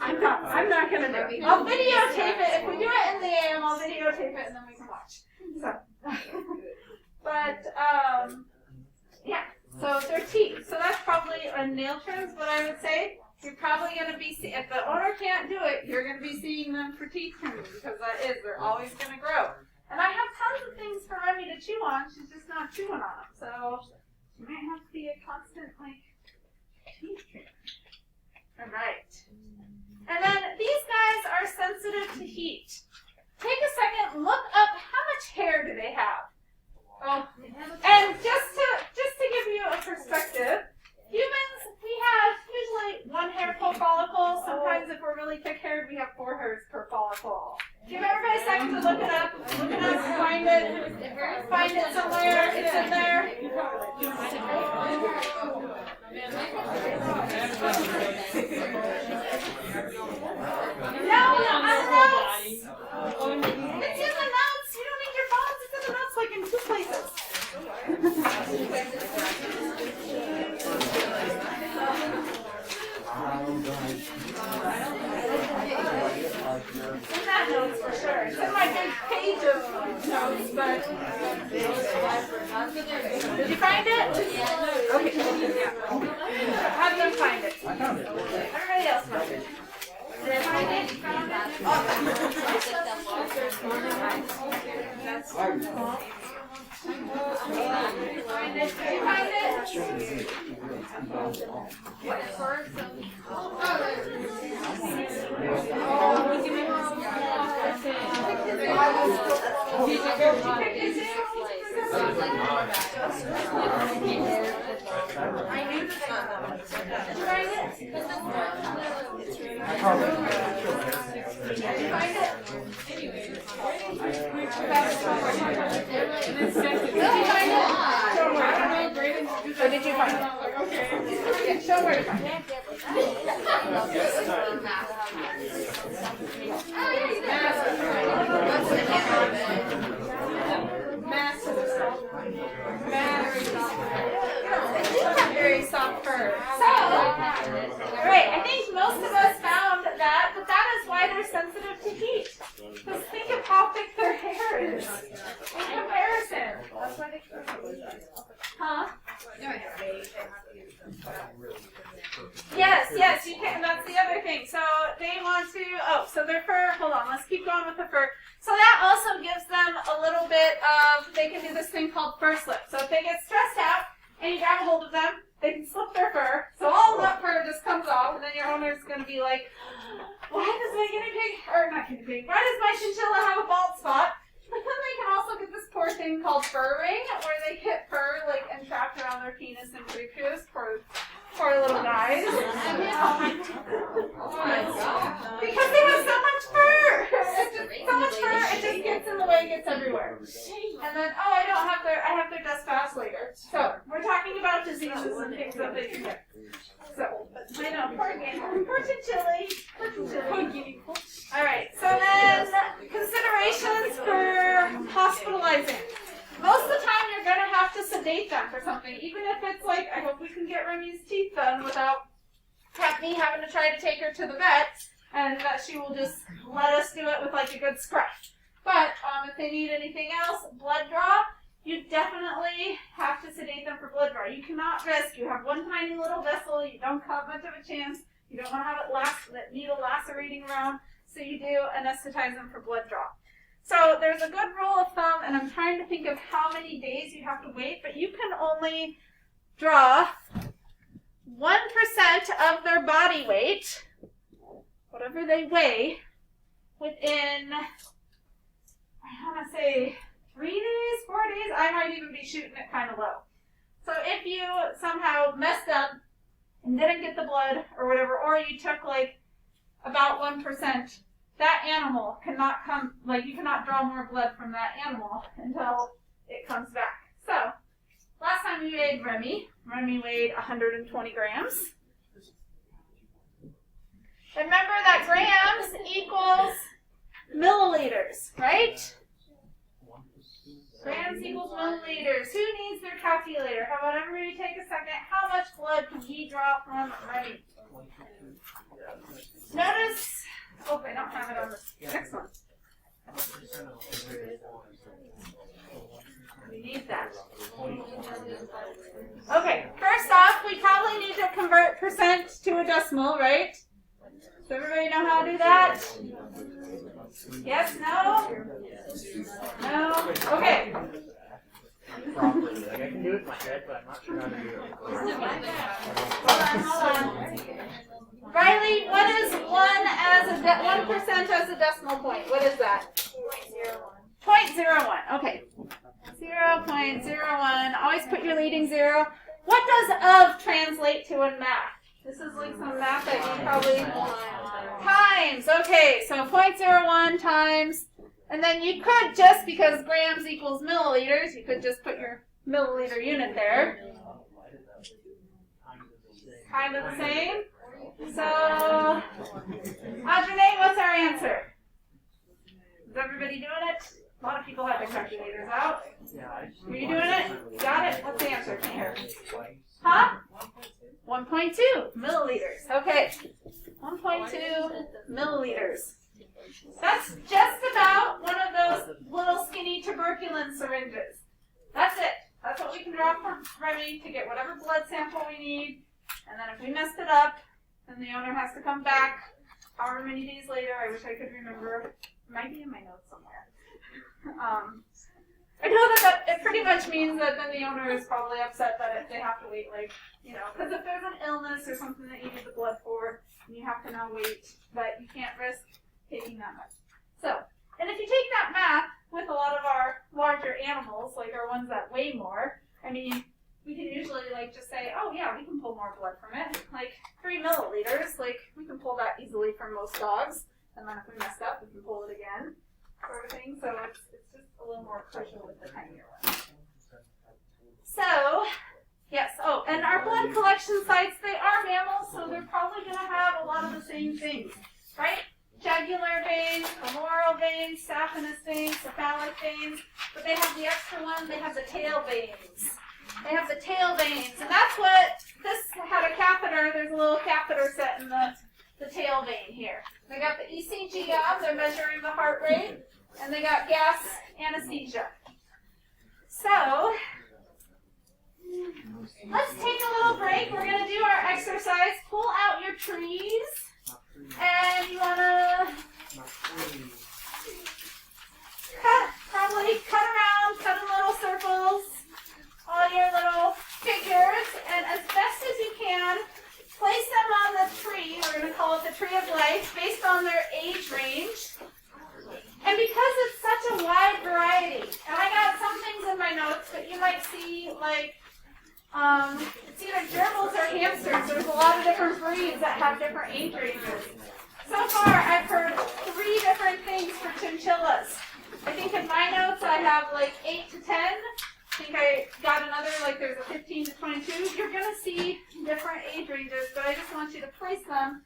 [SPEAKER 2] I'm not going to do it. I'll videotape it. If we do it in the AM, I'll videotape it and then we can watch. So. But, yeah. So their teeth. So that's probably a nail trims, what I would say. You're probably going to be, if the owner can't do it, you're going to be seeing them for teeth trimming because they're always going to grow. And I have tons of things for Remy to chew on. She's just not chewing on them. So she might have to be a constant, like, teeth trimmer. All right. And then these guys are sensitive to heat. Take a second, look up how much hair do they have. Oh, and just to give you a perspective, humans, we have usually one hair per follicle. Sometimes if we're really thick-haired, we have 4 hairs per follicle. Give everybody a second to look it up. Look it up, find it somewhere. It's in there. No, on the notes. It's in the notes. You don't need your phones. It's in the notes, like in 2 places. In that notes for sure. It's in my big page of notes, but did you find it? Okay. Yeah. Have them find it.
[SPEAKER 3] I found it.
[SPEAKER 2] Everybody else found it. Did I find it? You found it? Find it? Did you find it? Or did you find it? Yeah, show where to find it. Very soft fur. So, right, I think most of us found that, but that is why they're sensitive to heat. Because think of how thick their hair is in comparison. That's why they. Huh? Yes, you can. That's the other thing. So they want to. Oh, so their fur. Hold on. Let's keep going with the fur. So that also gives them a little bit of. They can do this thing called fur slip. So if they get stressed out and you grab a hold of them, they can slip their fur. So all of that fur just comes off, and then your owner's going to be like, "Why does my guinea pig, or not guinea pig? Why does my chinchilla have a bald spot?" But then they can also get this poor thing called fur ring, where they get fur like entrapped around their penis and prepuce for little guys. Because they have so much fur. It's just so much fur, it just gets in the way, gets everywhere. And then, I have their dust fast later. So we're talking about diseases and things that they can get. So, I know, poor chinchilli. All right, so then considerations for hospitalizing. Most of the time you're going to have to sedate them for something, even if it's like, I hope we can get Remy's teeth done without me having to try to take her to the vet, and that she will just let us do it with like a good scratch. But if they need anything else, blood draw, you definitely have to sedate them for blood draw. You cannot risk, you have one tiny little vessel, you don't have much of a chance, you don't want to have that needle lacerating around, so you do anesthetize them for blood draw. So there's a good rule of thumb, and I'm trying to think of how many days you have to wait, but you can only draw 1% of their body weight, whatever they weigh, within, I want to say 3 days, 4 days. I might even be shooting it kind of low. So if you somehow messed up and didn't get the blood or whatever, or you took like about 1%, that animal cannot come, like you cannot draw more blood from that animal until it comes back. So, last time we weighed Remy weighed 120 grams. Remember that grams equals milliliters, right? Grams equals milliliters. Who needs their calculator? How about everybody take a second? How much blood can we draw from Remy? Notice. Oh, I don't have it on the next one. We need that. Okay, first off, we probably need to convert percent to a decimal, right? Does everybody know how to do that? Yes, no? No? Okay.
[SPEAKER 6] Properly. Like I can do it in my head, but I'm not sure how to do it.
[SPEAKER 2] Hold on. Riley, what is 1% as a decimal point? What is that? 0.01. Okay. 0.01. Always put your leading zero. What does of translate to in math? This is like some math that you probably times. Okay, so 0.01 times, and then you could just, because grams equals milliliters, you could just put your milliliter unit there. Kind of the same. So, Audrey, what's our answer? Is everybody doing it? A lot of people have their calculators out. Are you doing it? Got it? What's the answer? Can you hear me? Huh? 1.2 milliliters. Okay. 1.2 milliliters. That's just about one of those little skinny tuberculin syringes. That's it. That's what we can draw from Remy to get whatever blood sample we need. And then if we messed it up, then the owner has to come back however many days later. I wish I could remember. It might be in my notes somewhere. I know that it pretty much means that then the owner is probably upset that they have to wait, like, you know, because if there's an illness or something that you need the blood for, and you have to now wait, but you can't risk taking that much. So, and if you take that math with a lot of our larger animals, like our ones that weigh more, I mean, we can usually like just say, oh yeah, we can pull more blood from it. Like 3 milliliters, like we can pull that easily from most dogs. And then if we messed up, we can pull it again, sort of thing. So it's just a little more crucial with the tinier ones. So, yes, oh, and our blood collection sites, they are mammals, so they're probably going to have a lot of the same things, right? Jugular veins, femoral veins, saphenous veins, cephalic veins, but they have the extra one, they have the tail veins. They have the tail veins, and that's what, this had a catheter, there's a little catheter set in the tail vein here. They got the ECG on, they're measuring the heart rate, and they got gas anesthesia. So, let's take a little break. like, we're gonna do our exercise. Pull out your trees, and you wanna cut around, cut in little circles, all your little figures, and as best as you can, place them on the tree. We're gonna call it the tree of life, based on their age range. And because it's such a wide variety, and I got some things in my notes, but you might see, like, it's either gerbils or hamsters. There's a lot of different breeds that have different age ranges. So far, I've heard 3 different things for chinchillas. I think in my notes I have like 8 to 10. I think I got another, like there's a 15 to 22. You're going to see different age ranges, but I just want you to place them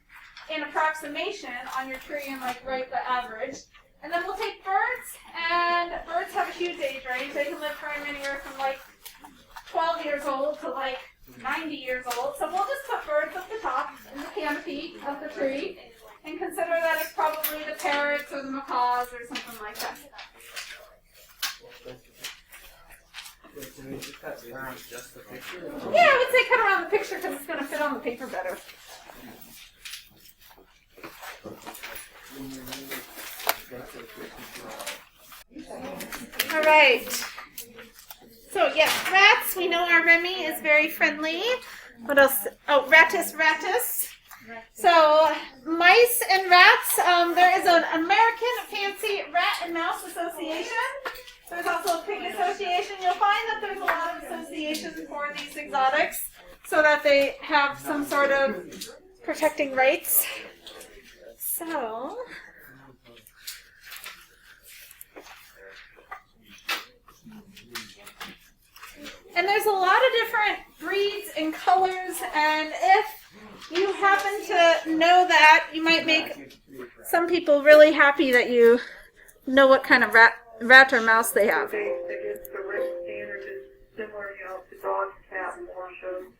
[SPEAKER 2] in approximation on your tree and like write the average. And then we'll take birds, and birds have a huge age range. They can live for anywhere from like 12 years old to like 90 years old. So we'll just put birds at the top in the canopy of the tree and consider that it's probably the parrots or the macaws or something like that.
[SPEAKER 6] Can we just cut around just the picture?
[SPEAKER 2] Yeah, I would say cut around the picture because it's going to fit on the paper better. All right. So yes, rats. We know our Remy is very friendly. What else? Oh, Rattus. So mice and rats. There is an American Fancy Rat and Mouse Association. There's also a pig association. You'll find that there's a lot of associations for these exotics so that they have some sort of protecting rights. So, and there's a lot of different breeds and colors, and if you happen to know that, you might make some people really happy that you know what kind of rat or mouse they have.
[SPEAKER 1] Against the written standard is similar, to dogs, cats, horses.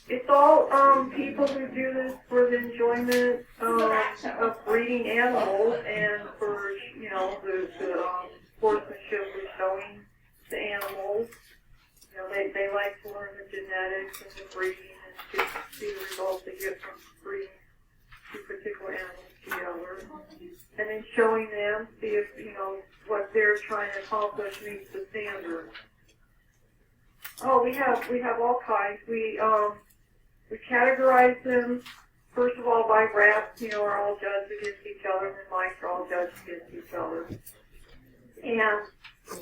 [SPEAKER 1] It's all people who do this for the enjoyment of breeding animals and for the sportsmanship of showing the animals. They like to learn the genetics and the breeding and to see the results they get from breeding two particular animals together. And then showing them, see if, what they're trying to accomplish meets the standard. Oh, we have all kinds. We categorize them, first of all, by rats, are all judged against each other, and then mice are all judged against each other. And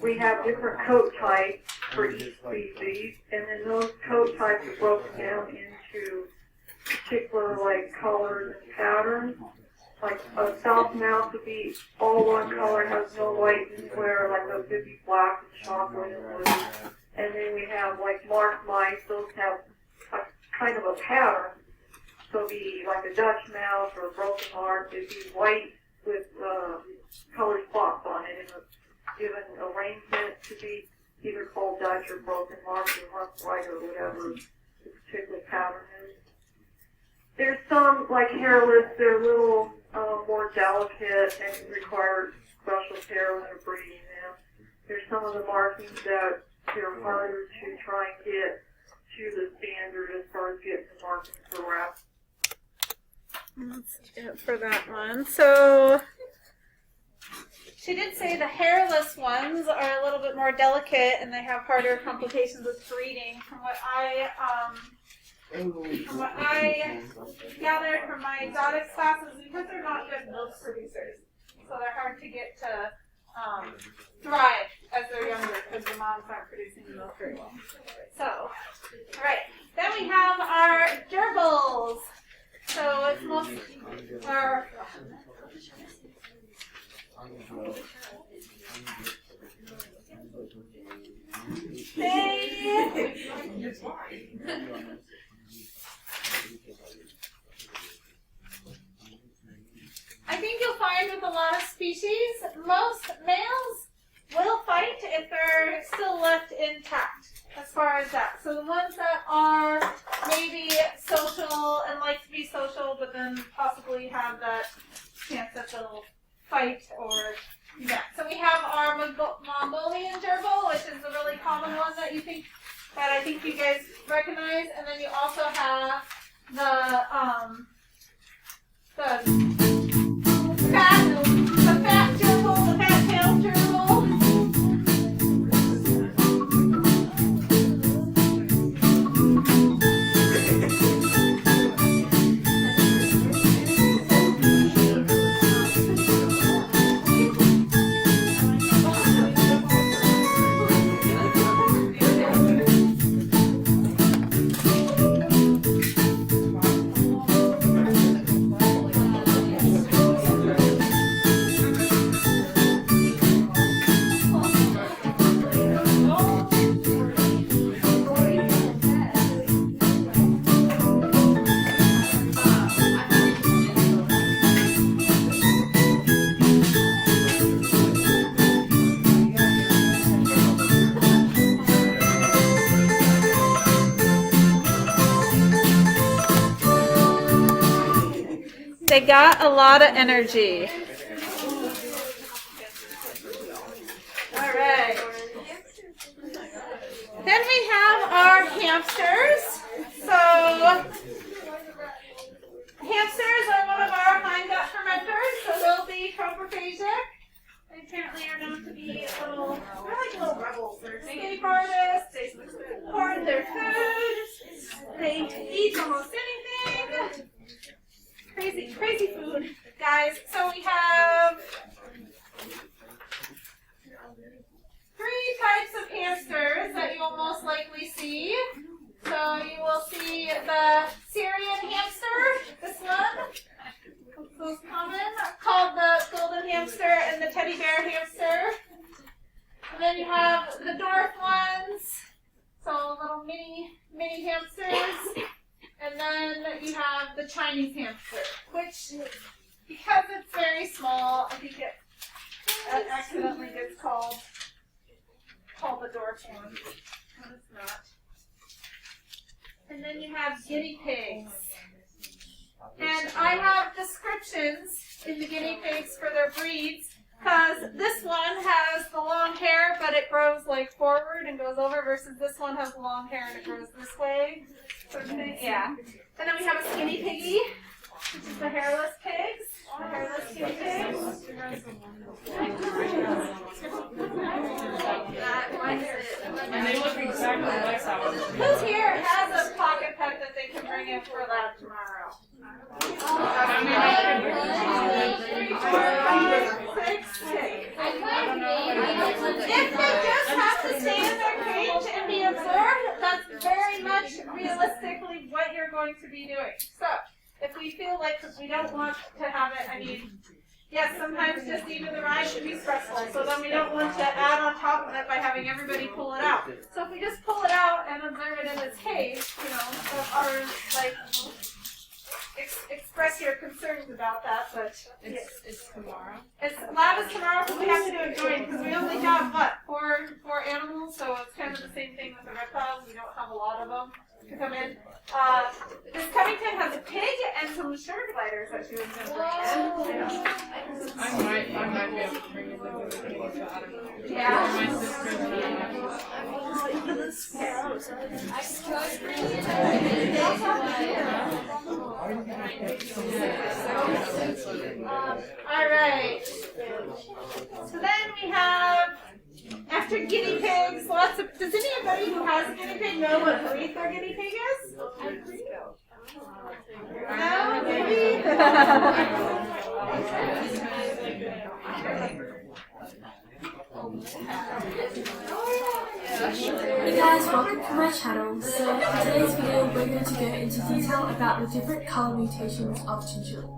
[SPEAKER 1] we have different coat types for each species, and then those coat types are broken down into particular, colors and patterns. Like a South mouse would be all one color, has no white anywhere, like those would be black and chocolate and blue. And then we have marked mice, those have a kind of a pattern. So it'd be like a Dutch mouse or a broken heart, it'd be white with colored spots on it, and a given arrangement to be either called Dutch or broken heart or rough white or whatever the particular pattern is. There's some, like hairless, they're a little more delicate and require special care when they're breeding them. There's some of the markings that they're harder to try and get to the standard as far as getting the markings for rats.
[SPEAKER 2] That's it for that one. So she did say the hairless ones are a little bit more delicate and they have harder complications with breeding. From what I gathered from my exotics classes, because they're not good milk producers, so they're hard to get to thrive as they're younger because the moms aren't producing the milk very well. So, all right. Then we have our gerbils. So it's most our I think you'll find with a lot of species, most males will fight if they're still left intact as far as that. So the ones that are maybe social and like to be social, but then possibly have that chance that they'll fight or So we have our Mongolian gerbil, which is a really common one that you think that I think you guys recognize, and then you also have the fat gerbil, the fat-tailed gerbil. They got a lot of energy. All right. Then we have our hamsters. So hamsters are one of our hindgut fermenters, so they'll be coprophasic. They apparently are known to be they're like little rebels. They're escape artists. They hoard their food. They eat almost anything. Crazy food, guys. So we have 3 types of hamsters that you will most likely see. So you will see the Syrian hamster, this one, most common, called the golden hamster and the teddy bear hamster. And then you have the dwarf ones, so little mini hamsters. And then you have the Chinese hamster, which, because it's very small, I think it accidentally gets called the dwarf one, but it's not. And then you have guinea pigs. And I have descriptions in the guinea pigs for their breeds, because this one has the long hair, but it grows like forward and goes over, versus this one has the long hair and it grows this way. Yeah. And then we have a skinny piggy, which is the hairless pigs. The hairless skinny pigs.
[SPEAKER 4] And they look exactly like ours.
[SPEAKER 2] Who's here has a pocket pet that they can bring in for lab tomorrow? 6, 6. If they just have to stay in their cage and be observed, that's very much realistically what you're going to be doing. So, if we feel like we don't want to have it, I mean, yes, sometimes just even the ride should be stressful, so then we don't want to add on top of it by having everybody pull it out. So if we just pull it out and observe it in its cage, you know, or like express your concerns about that, but
[SPEAKER 4] It's tomorrow.
[SPEAKER 2] Lab is tomorrow, because we have to do a joint, because we only have, four animals, so it's kind of the same thing with the reptiles. We don't have a lot of them to come in. Miss Covington has a pig and some sugar gliders that she was going to bring in.
[SPEAKER 4] I might be able to bring it over the cage, but I don't know.
[SPEAKER 2] Yeah.
[SPEAKER 4] My
[SPEAKER 2] All right. So then we have, after guinea pigs, lots of. Does anybody who has a guinea pig know what breed their guinea pig is? No, maybe.
[SPEAKER 7] Hey guys, welcome to my channel. So in today's video we're going to go into detail about the different color mutations of chinchilla.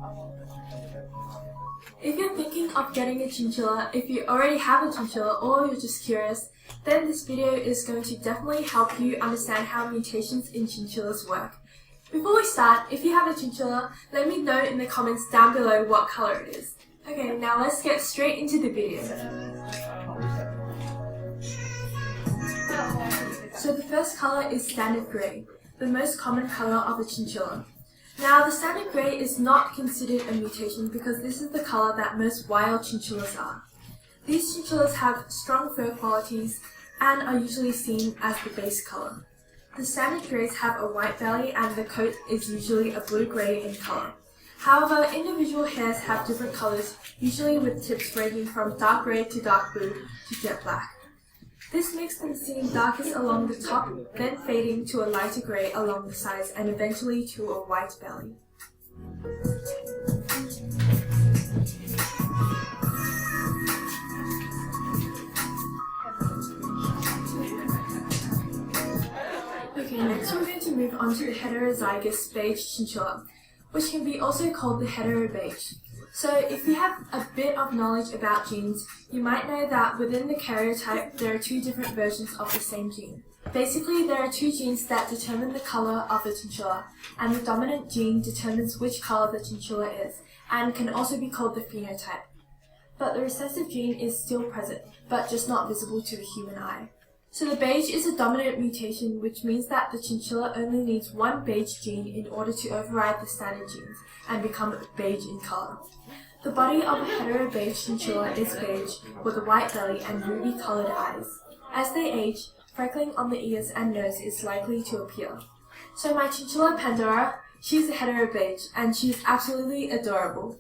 [SPEAKER 7] If you're thinking of getting a chinchilla, if you already have a chinchilla or you're just curious, then this video is going to definitely help you understand how mutations in chinchillas work. Before we start, if you have a chinchilla, let me know in the comments down below what color it is. Okay, now let's get straight into the video. So the first color is standard grey, the most common color of a chinchilla. Now the standard grey is not considered a mutation because this is the color that most wild chinchillas are. These chinchillas have strong fur qualities and are usually seen as the base color. The standard greys have a white belly and the coat is usually a blue-grey in colour. However, individual hairs have different colours, usually with tips ranging from dark grey to dark blue to jet black. This makes them seem darkest along the top, then fading to a lighter grey along the sides and eventually to a white belly. Okay, next we're going to move on to the heterozygous beige chinchilla, which can be also called the heterobeige. So if you have a bit of knowledge about genes, you might know that within the karyotype there are two different versions of the same gene. Basically, there are two genes that determine the colour of the chinchilla, and the dominant gene determines which colour the chinchilla is, and can also be called the phenotype. But the recessive gene is still present, but just not visible to the human eye. So the beige is a dominant mutation, which means that the chinchilla only needs one beige gene in order to override the standard genes and become beige in colour. The body of a heterobeige chinchilla is beige with a white belly and ruby-coloured eyes. As they age, freckling on the ears and nose is likely to appear. So my chinchilla Pandora, she's a heterobeige and she's absolutely adorable.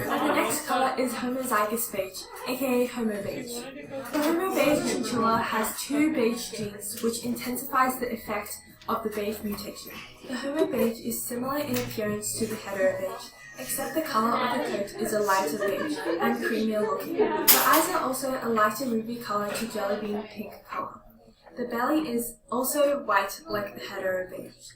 [SPEAKER 7] And the next colour is homozygous beige, aka homo beige. The homo beige chinchilla has two beige genes, which intensifies the effect of the beige mutation. The homo beige is similar in appearance to the hetero beige, except the colour of the coat is a lighter beige and creamier looking. The eyes are also a lighter ruby colour to jelly bean pink colour. The belly is also white like the hetero beige.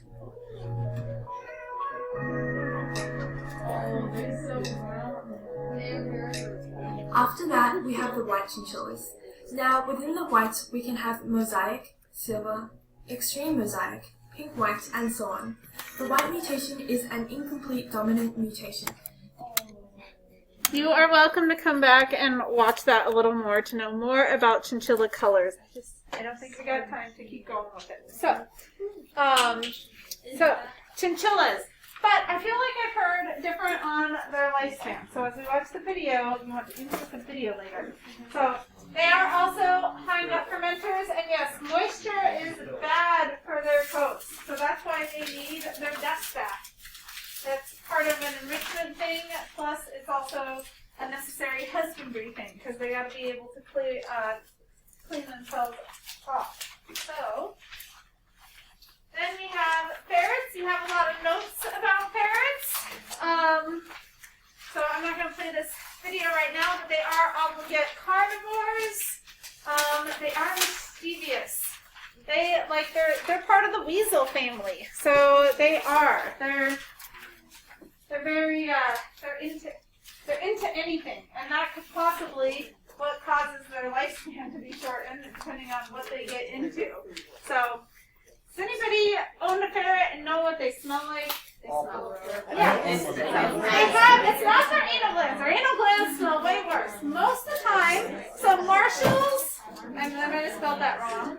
[SPEAKER 7] After that, we have the white chinchillas. Now, within the whites, we can have mosaic, silver, extreme mosaic, pink white, and so on. The white mutation is an incomplete dominant mutation.
[SPEAKER 2] You are welcome to come back and watch that a little more to know more about chinchilla colors. I don't think we got time to keep going with it. So chinchillas. But I feel like I've heard different on their lifespan. So as we watch the video, you want to look at the video later. So they are also high nut fermenters, and yes, moisture is bad for their coats. So that's why they need their dust bath. That's part of an enrichment thing, plus it's also a necessary husbandry thing, because they got to be able to clean themselves off. So then we have ferrets. You have a lot of notes about ferrets. So I'm not going to play this video right now, but they are obligate carnivores. They are mischievous. They're part of the weasel family. So they're very they're into anything, and that could possibly what causes their lifespan to be shortened, depending on what they get into. So. Does anybody own a ferret and know what they smell like? They smell yeah, it's not their anal glands. Their anal glands smell way worse. Most of the time, so Marshall's, I might have spelled that wrong.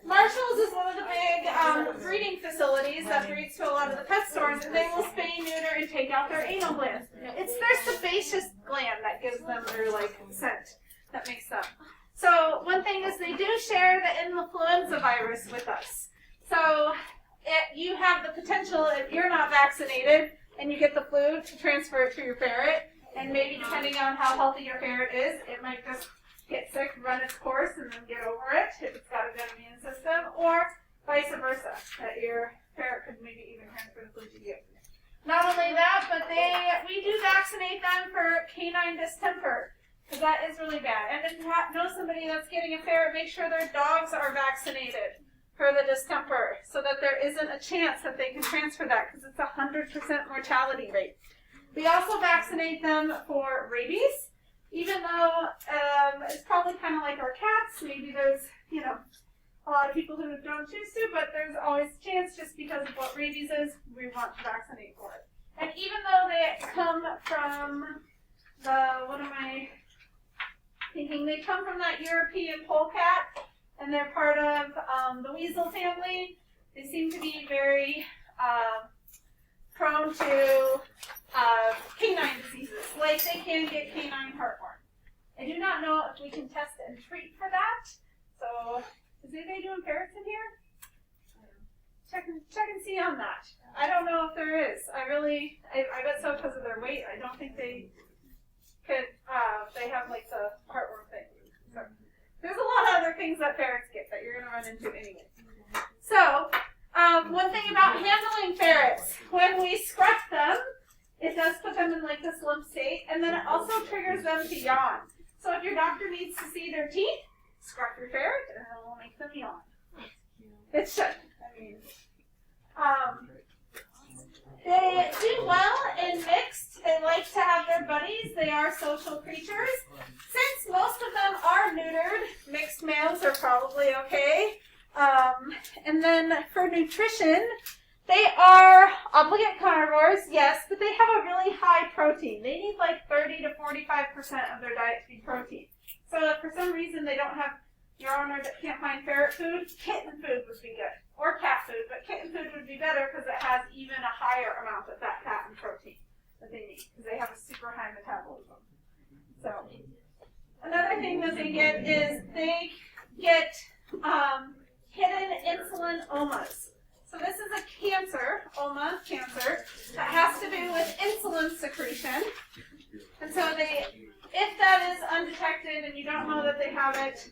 [SPEAKER 2] Marshall's is one of the big breeding facilities that breeds to a lot of the pet stores, and they will spay, neuter, and take out their anal glands. It's their sebaceous gland that gives them their scent that makes them. So one thing is they do share the influenza virus with us. So you have the potential, if you're not vaccinated and you get the flu, to transfer it to your ferret. And maybe depending on how healthy your ferret is, it might just get sick, run its course, and then get over it if it's got a good immune system. Or vice versa, that your ferret could maybe even transfer the flu to you. Not only that, but we do vaccinate them for canine distemper. Because that is really bad. And if you know somebody that's getting a ferret, make sure their dogs are vaccinated for the distemper so that there isn't a chance that they can transfer that, because it's 100% mortality rate. We also vaccinate them for rabies, even though it's probably kind of like our cats. Maybe there's, a lot of people who don't choose to, but there's always a chance just because of what rabies is, we want to vaccinate for it. And even though they come from they come from that European polecat, and they're part of the weasel family. They seem to be very prone to if we can test and treat for that. So, is anybody doing ferrets in here? Check and see on that. I don't know if there is. I bet so because of their weight. I don't think they could, they have like the heartworm thing. So, there's a lot of other things that ferrets get that you're going to run into anyway. So, one thing about handling ferrets, when we scrap them, it does put them in like this limp state, and then it also triggers them to yawn. So if your doctor needs to see their teeth, scrap your ferret, and it will make them yawn. It should. I mean, they do well in mixed. They like to have their buddies. They are social creatures. Since most of them are neutered, mixed males are probably okay. And then for nutrition, they are obligate carnivores, yes, but they have a really high protein. They need like 30 to 45% of their diet to be protein. So if for some reason they don't have your owner that can't find ferret food, kitten food would be good. Or cat food, but kitten food would be better because it has even a higher amount of that fat and protein that they need because they have a super high metabolism. So another thing that they get is they get hidden insulin omas. So this is a cancer, oma cancer, that has to do with insulin secretion. And so if that is undetected and you don't know that they have it,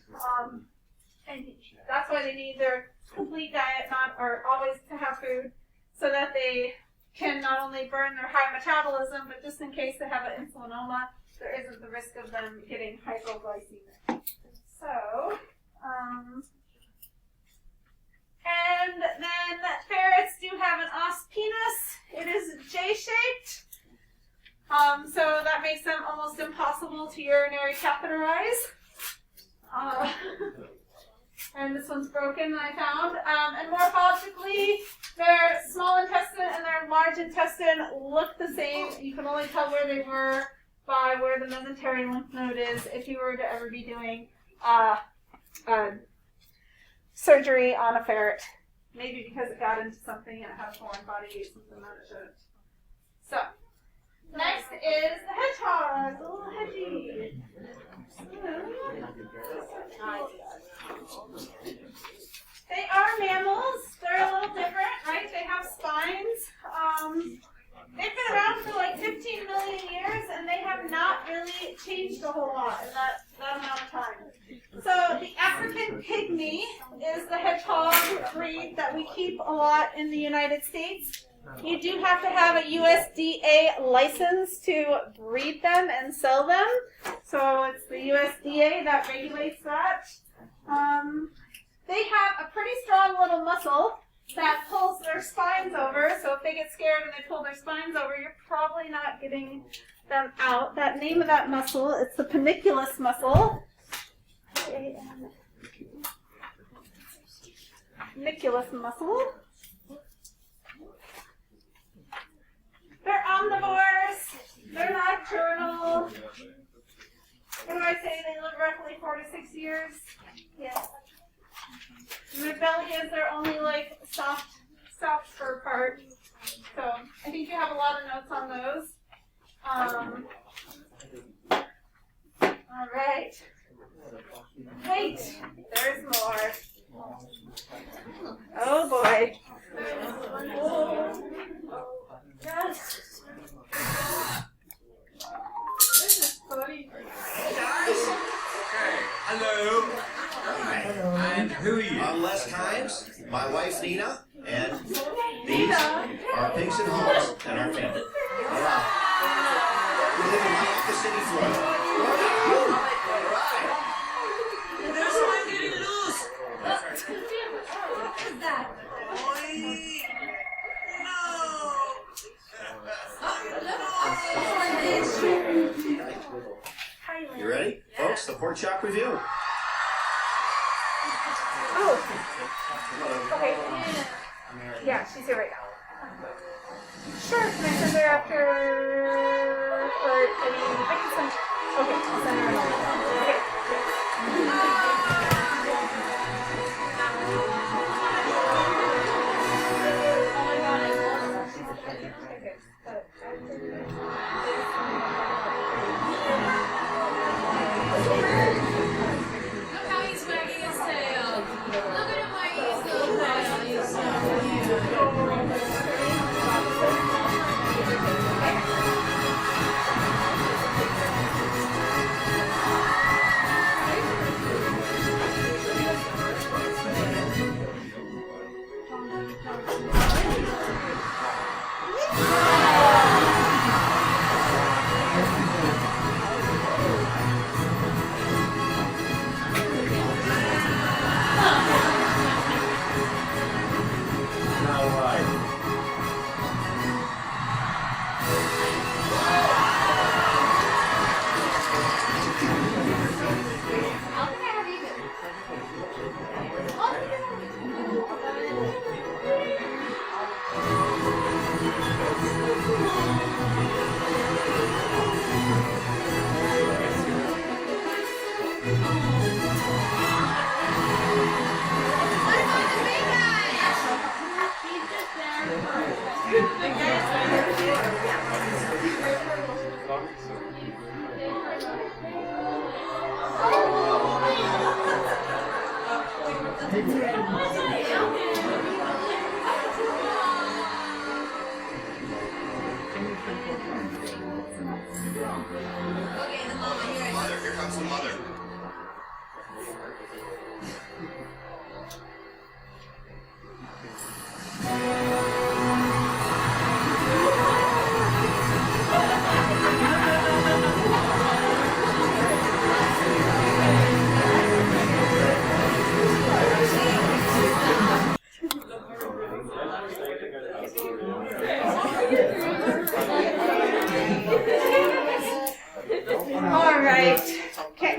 [SPEAKER 2] and that's why they need their complete diet, or always to have food, so that they can not only burn their high metabolism, but just in case they have an insulinoma, there isn't the risk of them getting hypoglycemic. So, and then ferrets do have an os penis. It is J-shaped. So that makes them almost impossible to urinary catheterize. And this one's broken, I found. And morphologically, their small intestine and their large intestine look the same. You can only tell where they were by where the mesentery lymph node is if you were to ever be doing surgery on a ferret. Maybe because it got into something and it had a foreign body, something that it shouldn't. So, next is the hedgehog, the little hedgie. They are mammals. They're a little different, right? They have spines. They've been around for like 15 million years, and they have not really changed a whole lot in that amount of time. So the African pygmy is the hedgehog breed that we keep a lot in the United States. You do have to have a USDA license to breed them and sell them. So it's the USDA that regulates that. They have a pretty strong little muscle that pulls their spines over. So if they get scared and they pull their spines over, you're probably not getting them out. That name of that muscle, it's the panniculus muscle. Panniculus muscle. They're omnivores. They're nocturnal. What do I say? They live roughly 4 to 6 years. Yes. And their belly is their only like soft fur part. So I think you have a lot of notes on those. All right. Wait, there's more. Oh boy. Yes. This is funny.
[SPEAKER 8] Hello. Hi. And who are you? I'm Les Kimes, my wife Nina, and these are Pigs and Hogs and our family. We live in Miami City, Florida.
[SPEAKER 9] There's one getting loose!
[SPEAKER 7] What is that?
[SPEAKER 8] You ready? Folks, the pork chop review.
[SPEAKER 2] Oh. Okay. Yeah, she's here right now. Sure, can I send her after? Or, I can send. Okay, I'll send her another. Okay. Oh my god,
[SPEAKER 8] Mother, here comes the mother.
[SPEAKER 2] All right. Okay.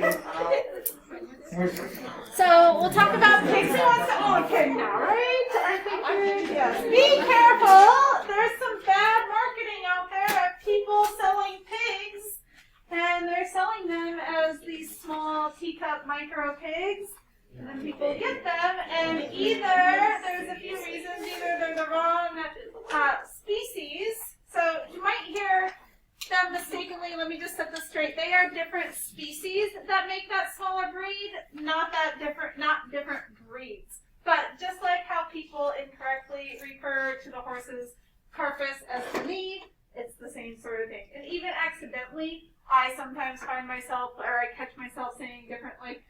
[SPEAKER 2] So we'll talk about pigs. Who wants to own a pig now, right? I think you're, yes. Be careful. There's some bad marketing out there of people selling pigs, and they're selling them as these small teacup micro pigs. And then people get them, and either there's a few reasons. Either they're the wrong species. So you might hear them mistakenly. Let me just set this straight. They are different species that make that smaller breed, not different breeds. But just like how people incorrectly refer to the horse's carcass as the knee, it's the same sort of thing. And even accidentally, I sometimes find myself, or I catch myself saying different, like,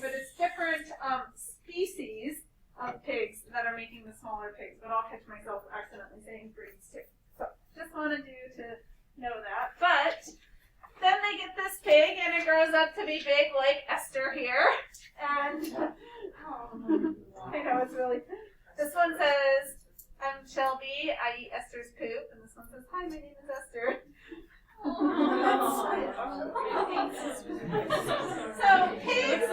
[SPEAKER 2] but it's different species of pigs that are making the smaller pigs. But I'll catch myself accidentally saying breeds too. So just wanted you to know that. But then they get this pig and it grows up to be big like Esther here. And I know it's really, this one says, I'm Shelby, I eat Esther's poop. And this one says, hi, my name is Esther. So pigs,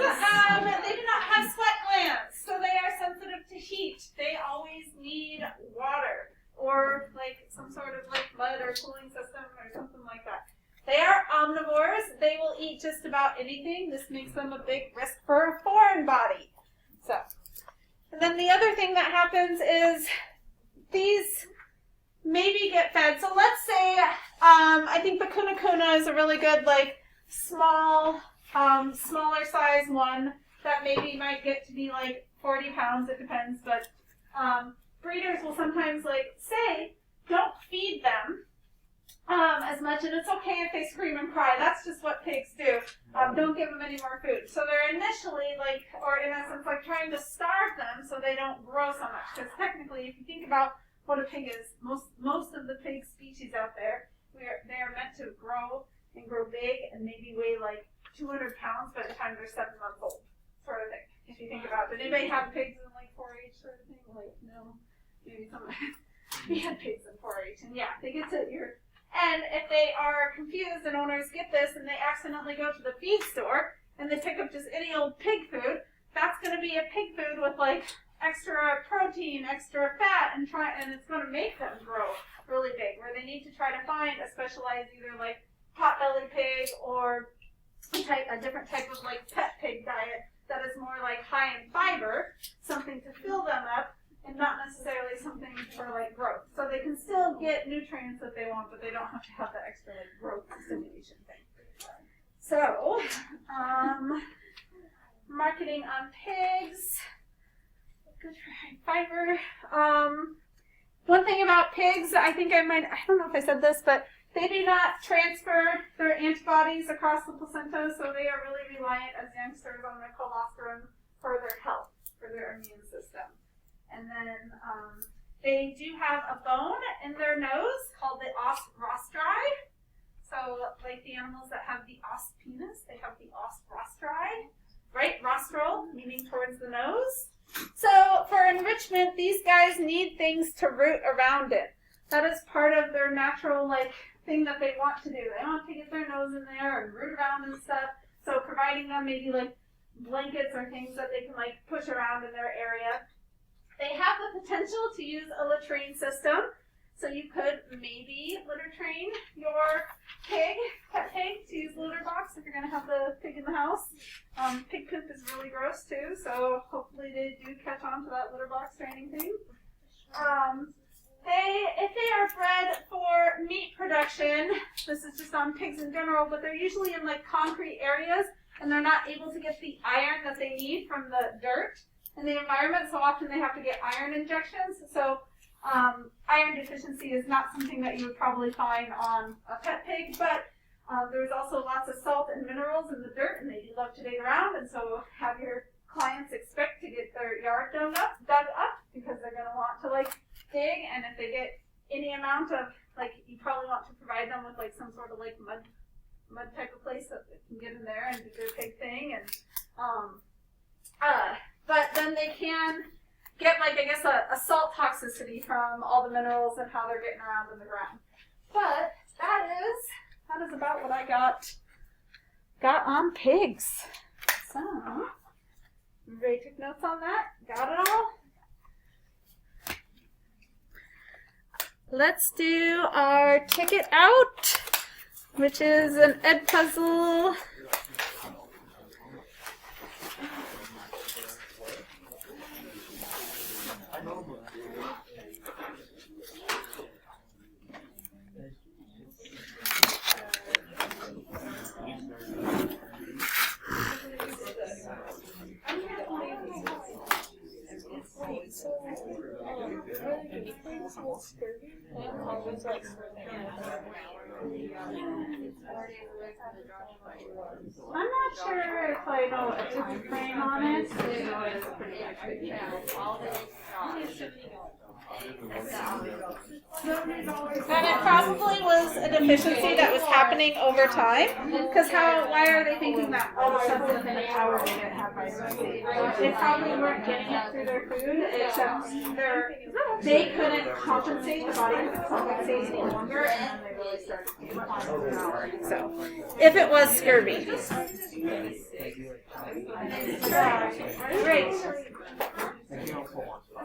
[SPEAKER 2] they do not have sweat glands, so they are sensitive to heat. They always need water or like some sort of like mud or cooling system or something like that. They are omnivores. They will eat just about anything. This makes them a big risk for a foreign body. So, and then the other thing that happens is these maybe get fed. So let's say, I think the Kuna Kuna is a really good, like, small, smaller size one that maybe might get to be like 40 pounds, it depends, but breeders will sometimes like say, don't feed them as much, and it's okay if they scream and cry. That's just what pigs do. Don't give them any more food. So they're initially like, or in essence, like trying to starve them so they don't grow so much. Because technically, if you think about what a pig is, most of the pig species out there, they are meant to grow and grow big and maybe weigh like 200 pounds by the time they're 7 months old, sort of thing. If you think about it, did anybody have pigs in like 4-H sort of thing? Like no, maybe some. We had pigs in 4-H, and yeah, they get to your. And if they are confused and owners get this and they accidentally go to the feed store and they pick up just any old pig food, that's going to be a pig food with like extra protein, extra fat, and it's going to make them grow really big, where they need to try to find a specialized either like pot-bellied pig or a different type of like pet pig diet that is more like high in fiber, something to fill them up, and not necessarily something for like growth. So they can still get nutrients that they want, but they don't have to have the extra like growth stimulation thing. So, marketing on pigs. Good for high fiber. One thing about pigs, I don't know if I said this, but they do not transfer their antibodies across the placenta, so they are really reliant as youngsters on their colostrum for their health, for their immune system. And then they do have a bone in their nose called the os rostri. So like the animals that have the os penis, they have the os rostri, right? Rostral, meaning towards the nose. So for enrichment, these guys need things to root around in. That is part of their natural like thing that they want to do. They want to get their nose in there and root around and stuff. So providing them maybe like blankets or things that they can like push around in their area. They have the potential to use a latrine system. So you could maybe litter train your pet pig, to use litter box if you're going to have the pig in the house. Pig poop is really gross too, so hopefully they do catch on to that litter box training thing. If they are bred for meat production, this is just just on pigs in general, but they're usually in like concrete areas and they're not able to get the iron that they need from the dirt in the environment, so often they have to get iron injections. So iron deficiency is not something that you would probably find on a pet pig, but there's also lots of salt and minerals in the dirt, and they do love to dig around, and so have your clients expect to get their yard dug up because they're going to want to like dig, and if they get any amount of, like, you probably want to provide them with like some sort of like mud type of place that they can get in there and do their pig thing, and but then they can get like, I guess, a salt toxicity from all the minerals and how they're getting around in the ground. But that is about what I got on pigs. So, everybody took notes on that? Got it all? Let's do our ticket out, which is an Ed puzzle. I'm not sure if I know a time frame on it. And it probably was a deficiency that was happening over time. Because why are they thinking that all of a sudden within an hour they didn't have vitamin C? They probably weren't getting it through their food, except they couldn't compensate, the body couldn't compensate any longer, and then they really started to decline over an hour. So, if it was scurvy. Great.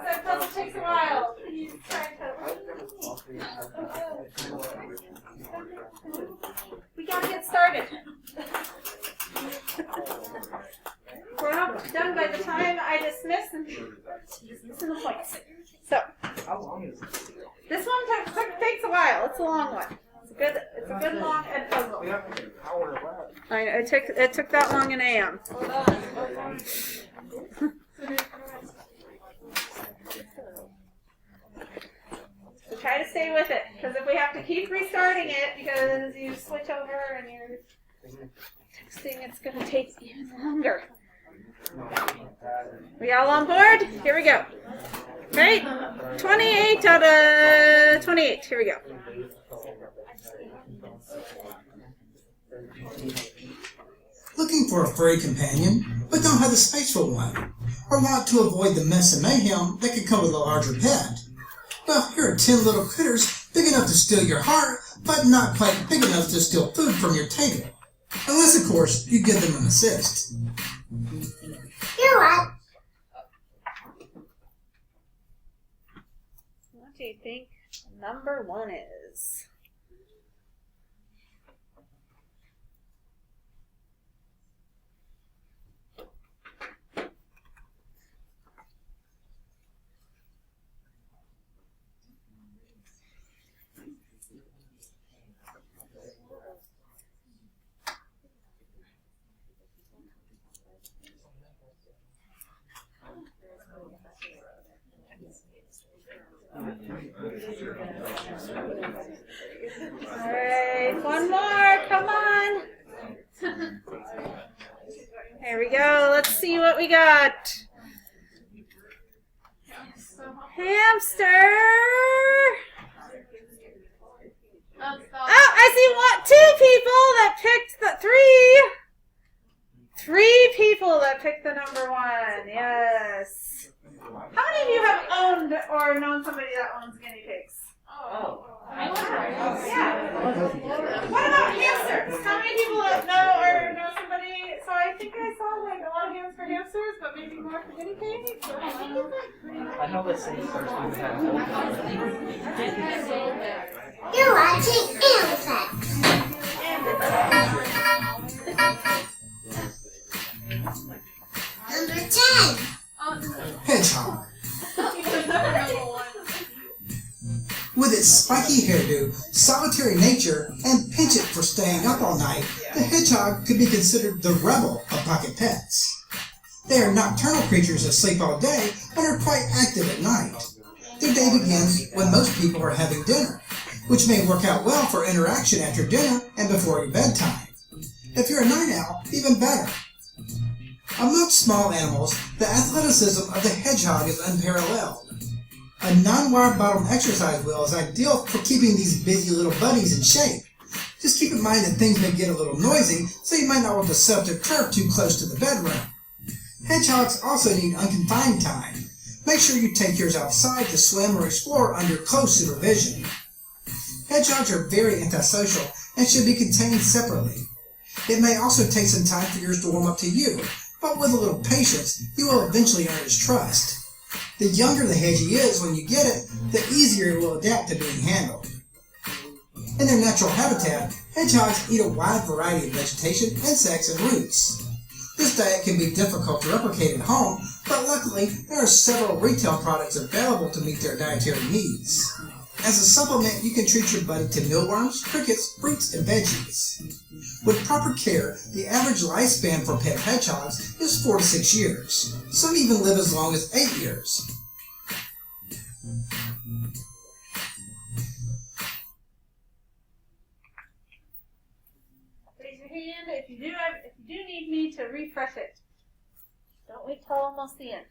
[SPEAKER 2] That puzzle takes a while. Please try to. We gotta get started. We're not done by the time I dismiss and dismissing the points. So, this one takes a while. It's a long one. It's a good long Ed puzzle. I know, it took that long in AM. So try to stay with it, because if we have to keep restarting it because you switch over and you're texting, it's going to take even longer. We all on board? Here we go. Right? 28 out of 28. Here we go.
[SPEAKER 10] Looking for a furry companion, but don't have the space for one? Or want to avoid the mess and mayhem that could come with a larger pet? Well, here are 10 little critters big enough to steal your heart, but not quite big enough to steal food from your table. Unless, of course, you give them an assist.
[SPEAKER 11] You're right.
[SPEAKER 2] What do you think number 1 is? Alright, one more, come on. There we go, let's see what we got. Hamster. Oh, I see 2 people that picked the 3 people that picked the number 1, yes. How many of you have owned or known somebody that owns guinea pigs? Oh. Yeah. What about hamsters? How many people know somebody? So I think I saw like a lot of hands for hamsters, but maybe more for guinea pigs.
[SPEAKER 6] I know the same person who has
[SPEAKER 11] You're watching Anifex. Number 10.
[SPEAKER 10] Hedgehog. With its spiky hairdo, solitary nature, and penchant for staying up all night, the hedgehog could be considered the rebel of pocket pets. They are nocturnal creatures that sleep all day and are quite active at night. Their day begins when most people are having dinner, which may work out well for interaction after dinner and before your bedtime. If you're a night owl, even better. Amongst small animals, the athleticism of the hedgehog is unparalleled. A non-wire bottom exercise wheel is ideal for keeping these busy little buddies in shape. Just keep in mind that things may get a little noisy, so you might not want to set up their turf too close to the bedroom. Hedgehogs also need unconfined time. Make sure you take yours outside to swim or explore under close supervision. Hedgehogs are very antisocial and should be contained separately. It may also take some time for yours to warm up to you, but with a little patience, you will eventually earn his trust. The younger the hedgie is when you get it, the easier it will adapt to being handled. In their natural habitat, hedgehogs eat a wide variety of vegetation, insects, and roots. This diet can be difficult to replicate at home, but luckily there are several retail products available to meet their dietary needs. As a supplement, you can treat your buddy to mealworms, crickets, fruits, and veggies. With proper care, the average lifespan for pet hedgehogs is 4 to 6 years. Some even live as long as 8 years.
[SPEAKER 2] Raise your hand if you do need me to refresh it. Don't wait till almost the end.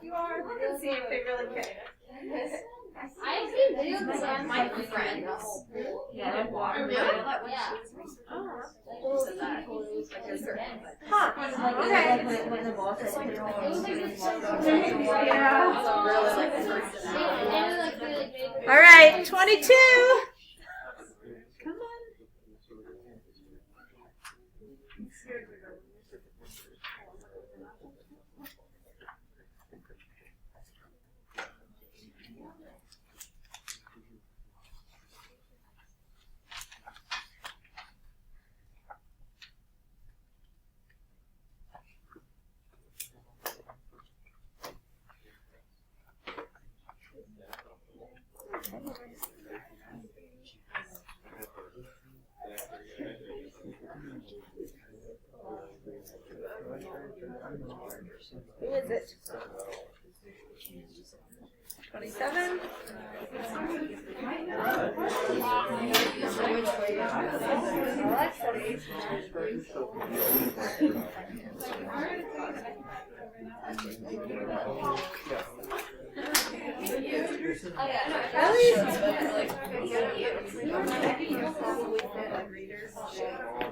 [SPEAKER 2] You are. Look and see if they really care.
[SPEAKER 5] I actually do because I'm my friend. Yeah.
[SPEAKER 2] Huh. Okay. All right, 22. Come on. Who is it? 27.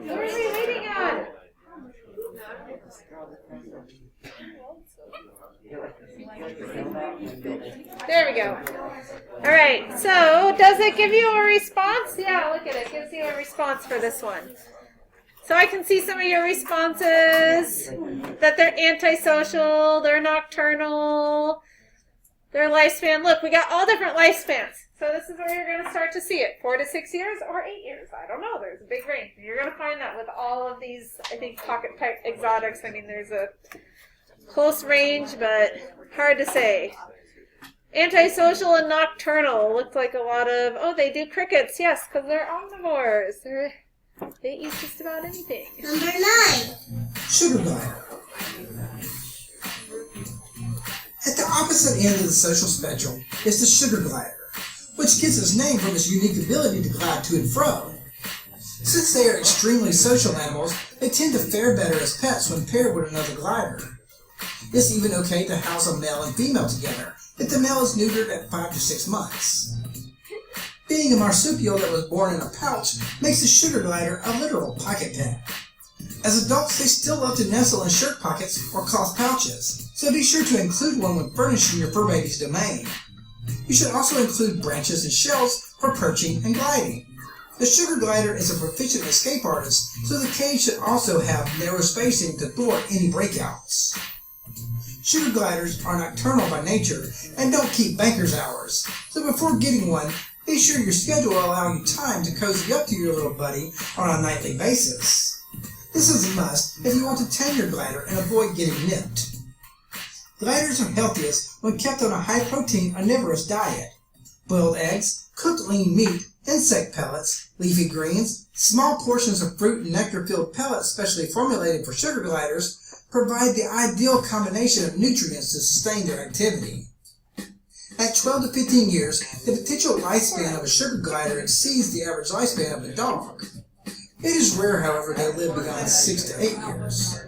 [SPEAKER 2] What are we waiting on? There we go. All right, so does it give you a response? Yeah, look at it. It gives you a response for this one. So I can see some of your responses, that they're antisocial, they're nocturnal, their lifespan. Look, we got all different lifespans. So this is where you're going to start to see it. 4 to 6 years or 8 years. I don't know. There's a big range. You're going to find that with all of these, I think, pocket pet exotics. I mean, there's a close range, but hard to say. Antisocial and nocturnal. Looks like a lot of, oh, they do crickets. Yes, because they're omnivores. They eat just about anything.
[SPEAKER 11] Number 9.
[SPEAKER 10] Sugar glider. At the opposite end of the social spectrum is the sugar glider, which gets its name from its unique ability to glide to and fro. Since they are extremely social animals, they tend to fare better as pets when paired with another glider. It's even okay to house a male and female together if the male is neutered at 5 to 6 months. Being a marsupial that was born in a pouch makes the sugar glider a literal pocket pet. As adults, they still love to nestle in shirt pockets or cloth pouches, so be sure to include one when furnishing your fur baby's domain. You should also include branches and shells for perching and gliding. The sugar glider is a proficient escape artist, so the cage should also have narrow spacing to thwart any breakouts. Sugar gliders are nocturnal by nature and don't keep banker's hours, so before getting one, be sure your schedule will allow you time to cozy up to your little buddy on a nightly basis. This is a must if you want to tame your glider and avoid getting nipped. Gliders are healthiest when kept on a high-protein omnivorous diet. Boiled eggs, cooked lean meat, insect pellets, leafy greens, small portions of fruit and nectar-filled pellets specially formulated for sugar gliders provide the ideal combination of nutrients to sustain their activity. At 12 to 15 years, the potential lifespan of a sugar glider exceeds the average lifespan of a dog. It is rare, however, they live beyond 6 to 8 years.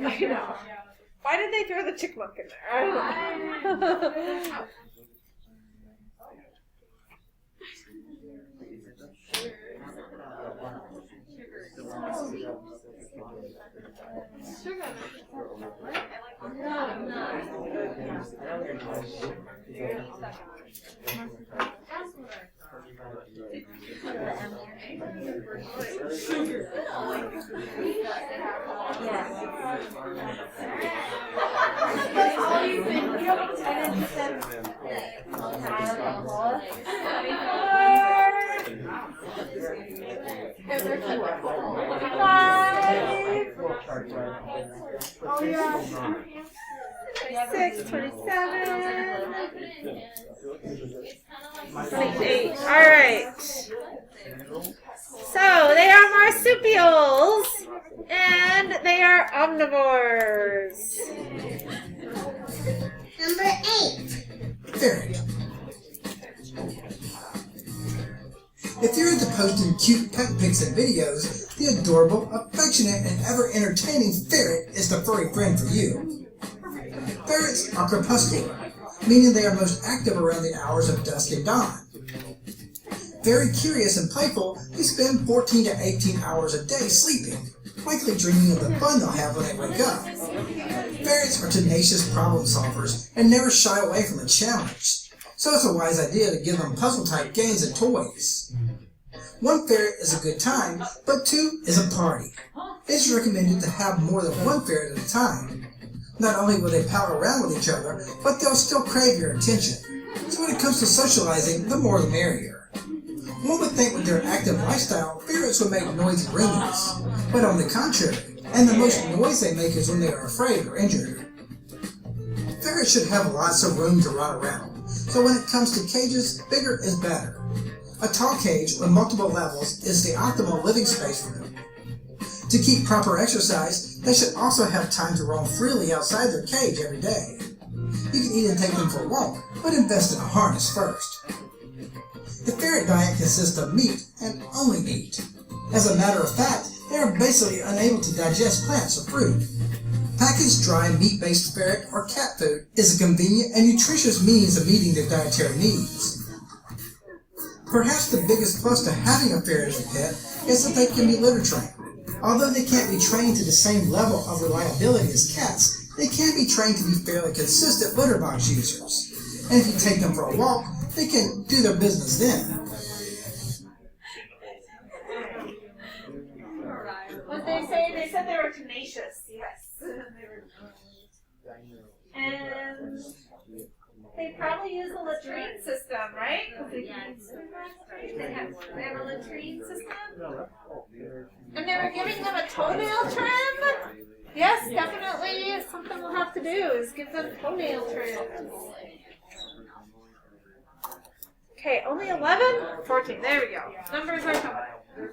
[SPEAKER 2] I know. Why did they throw the chipmunk in there? I don't know. Six, 27, 28. All right. So they are marsupials, and they are omnivores.
[SPEAKER 11] Number 8.
[SPEAKER 10] Ferret. If you're into posting cute pet pics and videos, the adorable, affectionate, and ever-entertaining ferret is the furry friend for you. Ferrets are crepuscular, meaning they are most active around the hours of dusk and dawn. Very curious and playful, they spend 14 to 18 hours a day sleeping, likely dreaming of the fun they'll have when they wake up. Ferrets are tenacious problem solvers and never shy away from a challenge, so it's a wise idea to give them puzzle-type games and toys. One ferret is a good time, but 2 is a party. It's recommended to have more than one ferret at a time. Not only will they pal around with each other, but they'll still crave your attention. So when it comes to socializing, the more the merrier. One would think with their active lifestyle, ferrets would make noisy ringings. But on the contrary, and the most noise they make is when they are afraid or injured. Ferrets should have lots of room to run around, so when it comes to cages, bigger is better. A tall cage with multiple levels is the optimal living space for them. To keep proper exercise, they should also have time to roam freely outside their cage every day. You can even take them for a walk, but invest in a harness first. The ferret diet consists of meat and only meat. As a matter of fact, they are basically unable to digest plants or fruit. Packaged dry meat-based ferret or cat food is a convenient and nutritious means of meeting their dietary needs. Perhaps the biggest plus to having a ferret as a pet is that they can be litter trained. Although they can't be trained to the same level of reliability as cats, they can be trained to be fairly consistent litter box users. And if you take them for a walk, they can do their business then.
[SPEAKER 2] What they say? They said they were tenacious. Yes. And they probably use a latrine system, right? They have a latrine system. And they were giving them a toenail trim? Yes, definitely. Something we'll have to do is give them toenail trim. Okay, only 11? 14. There we go. Numbers are coming.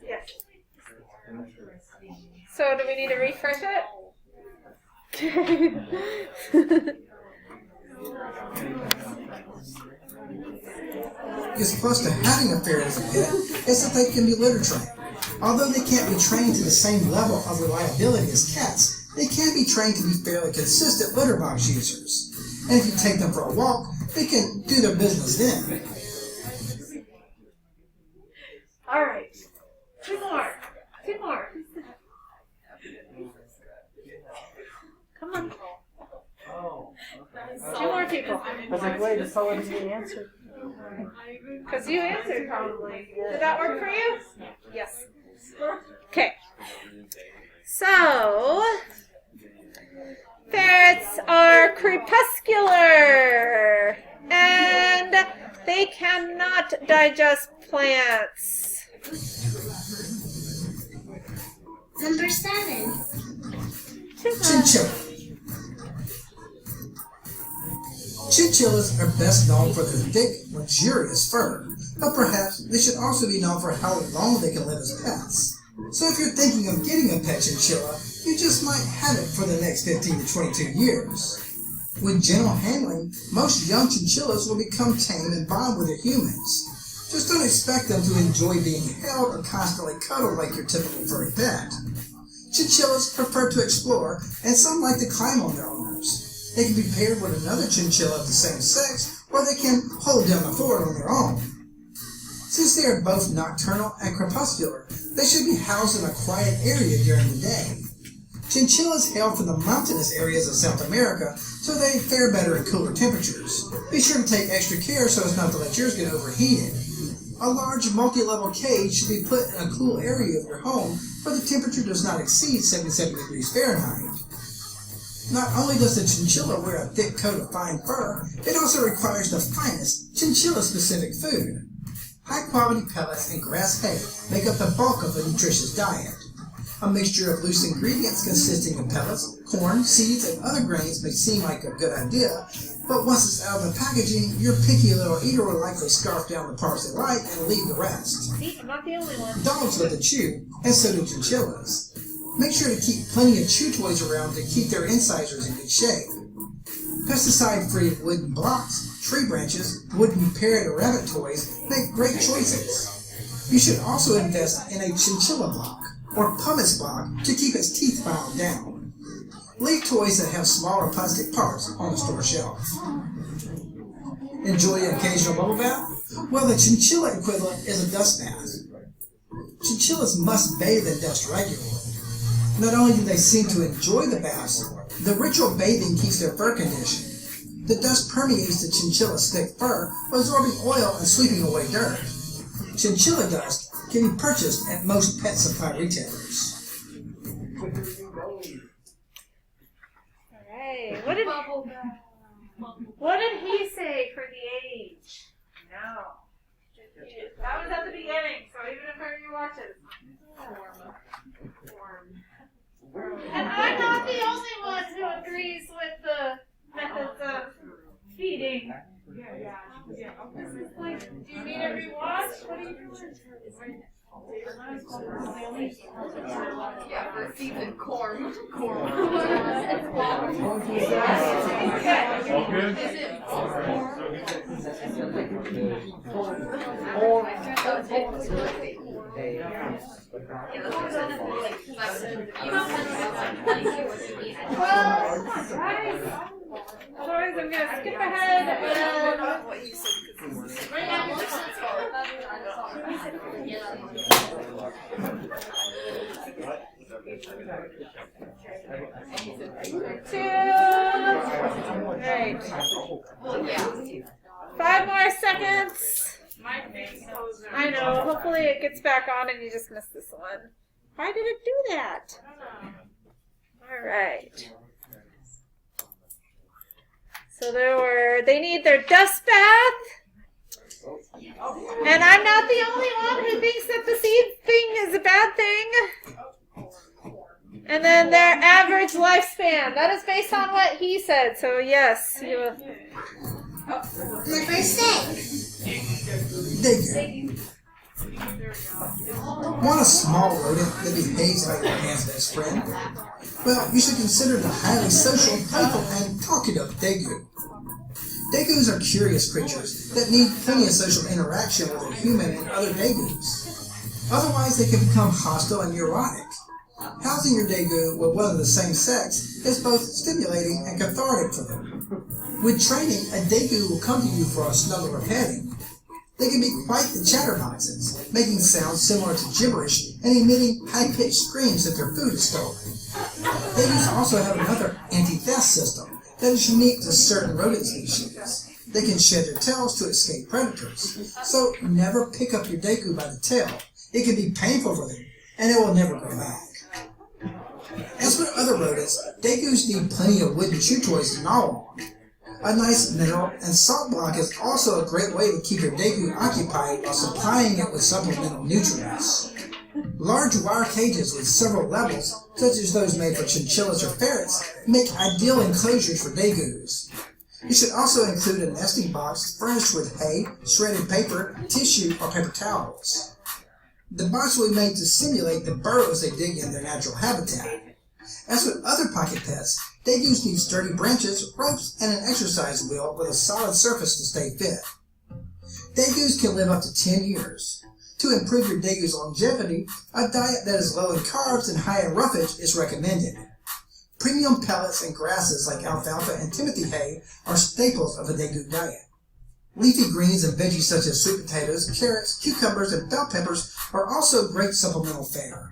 [SPEAKER 2] Yes. So do we need to refresh it?
[SPEAKER 10] Biggest plus to having a ferret as a pet is that they can be litter trained. Although they can't be trained to the same level of reliability as cats, they can be trained to be fairly consistent litter box users. And if you take them for a walk, they can do their business then.
[SPEAKER 2] All right. Two more. Two more. Come on. Two people.
[SPEAKER 6] I was like, wait, this already been answered.
[SPEAKER 2] Because you answered probably. Did that work for you? Yes. Okay. So, ferrets are crepuscular and they cannot digest plants.
[SPEAKER 11] Number 7.
[SPEAKER 10] Chinchilla. Chinchillas are best known for their thick, luxurious fur, but perhaps they should also be known for how long they can live as pets. So if you're thinking of getting a pet chinchilla, you just might have it for the next 15 to 22 years. With gentle handling, most young chinchillas will become tame and bond with their humans. Just don't expect them to enjoy being held or constantly cuddled like your typical furry pet. Chinchillas prefer to explore, and some like to climb on their owners. They can be paired with another chinchilla of the same sex, or they can hold down the fort on their own. Since they are both nocturnal and crepuscular, they should be housed in a quiet area during the day. Chinchillas hail from the mountainous areas of South America, so they fare better in cooler temperatures. Be sure to take extra care so as not to let yours get overheated. A large multi-level cage should be put in a cool area of your home where the temperature does not exceed 77 degrees Fahrenheit. Not only does the chinchilla wear a thick coat of fine fur, it also requires the finest chinchilla-specific food. High-quality pellets and grass hay make up the bulk of a nutritious diet. A mixture of loose ingredients consisting of pellets, corn, seeds, and other grains may seem like a good idea, but once it's out of the packaging, your picky little eater will likely scarf down the parts they like and leave the rest.
[SPEAKER 2] See, I'm not the only one.
[SPEAKER 10] Dogs love to chew, and so do chinchillas. Make sure to keep plenty of chew toys around to keep their incisors in good shape. Pesticide-free wooden blocks, tree branches, wooden parrot or rabbit toys make great choices. You should also invest in a chinchilla block, or pumice block, to keep its teeth filed down. Leave toys that have smaller plastic parts on the store shelf. Enjoy an occasional bubble bath? Well, the chinchilla equivalent is a dust bath. Chinchillas must bathe in dust regularly. Not only do they seem to enjoy the baths, the ritual bathing keeps their fur conditioned. The dust permeates the chinchilla's thick fur, absorbing oil and sweeping away dirt. Chinchilla dust can be purchased at most pet supply retailers.
[SPEAKER 2] Alright, what did he say for the age? No. That was at the beginning, so even if you're watching. And I'm not the only one who agrees with the methods of feeding. Like, do you need a rewatch? What are you doing?
[SPEAKER 4] Yeah, for season corn.
[SPEAKER 2] Otherwise, I'm gonna skip ahead and right now. Right. 5 more seconds. I know. Hopefully it gets back on and you just missed this one. Why did it do that? All right. So they need their dust bath. And I'm not the only one who thinks that the seed thing is a bad thing. And then their average lifespan. That is based on what he said. So yes, you will.
[SPEAKER 11] Number 6.
[SPEAKER 10] Daegu. Want a small rodent that behaves like your man's best friend? Well, you should consider the highly social, playful, and talkative Daegu. Daegus are curious creatures that need plenty of social interaction with a human and other Daegus. Otherwise, they can become hostile and neurotic. Housing your Daegu with one of the same sex is both stimulating and cathartic for them. With training, a Daegu will come to you for a snuggle or petting. They can be quite the chatterboxes, making sounds similar to gibberish and emitting high-pitched screams if their food is stolen. Daegus also have another anti-theft system that is unique to certain rodent species. They can shed their tails to escape predators, so never pick up your daegu by the tail. It can be painful for them, and it will never grow back. As for other rodents, dagus need plenty of wooden chew toys to gnaw on. A nice mineral and salt block is also a great way to keep your daegu occupied while supplying it with supplemental nutrients. Large wire cages with several levels, such as those made for chinchillas or ferrets, make ideal enclosures for dagus. You should also include a nesting box furnished with hay, shredded paper, tissue, or paper towels. The box will be made to simulate the burrows they dig in their natural habitat. As with other pocket pets, dagus need sturdy branches, ropes, and an exercise wheel with a solid surface to stay fit. Dagus can live up to 10 years. To improve your dagu's longevity, a diet that is low in carbs and high in roughage is recommended. Premium pellets and grasses like alfalfa and timothy hay are staples of a dagu diet. Leafy greens and veggies such as sweet potatoes, carrots, cucumbers, and bell peppers are also great supplemental fare.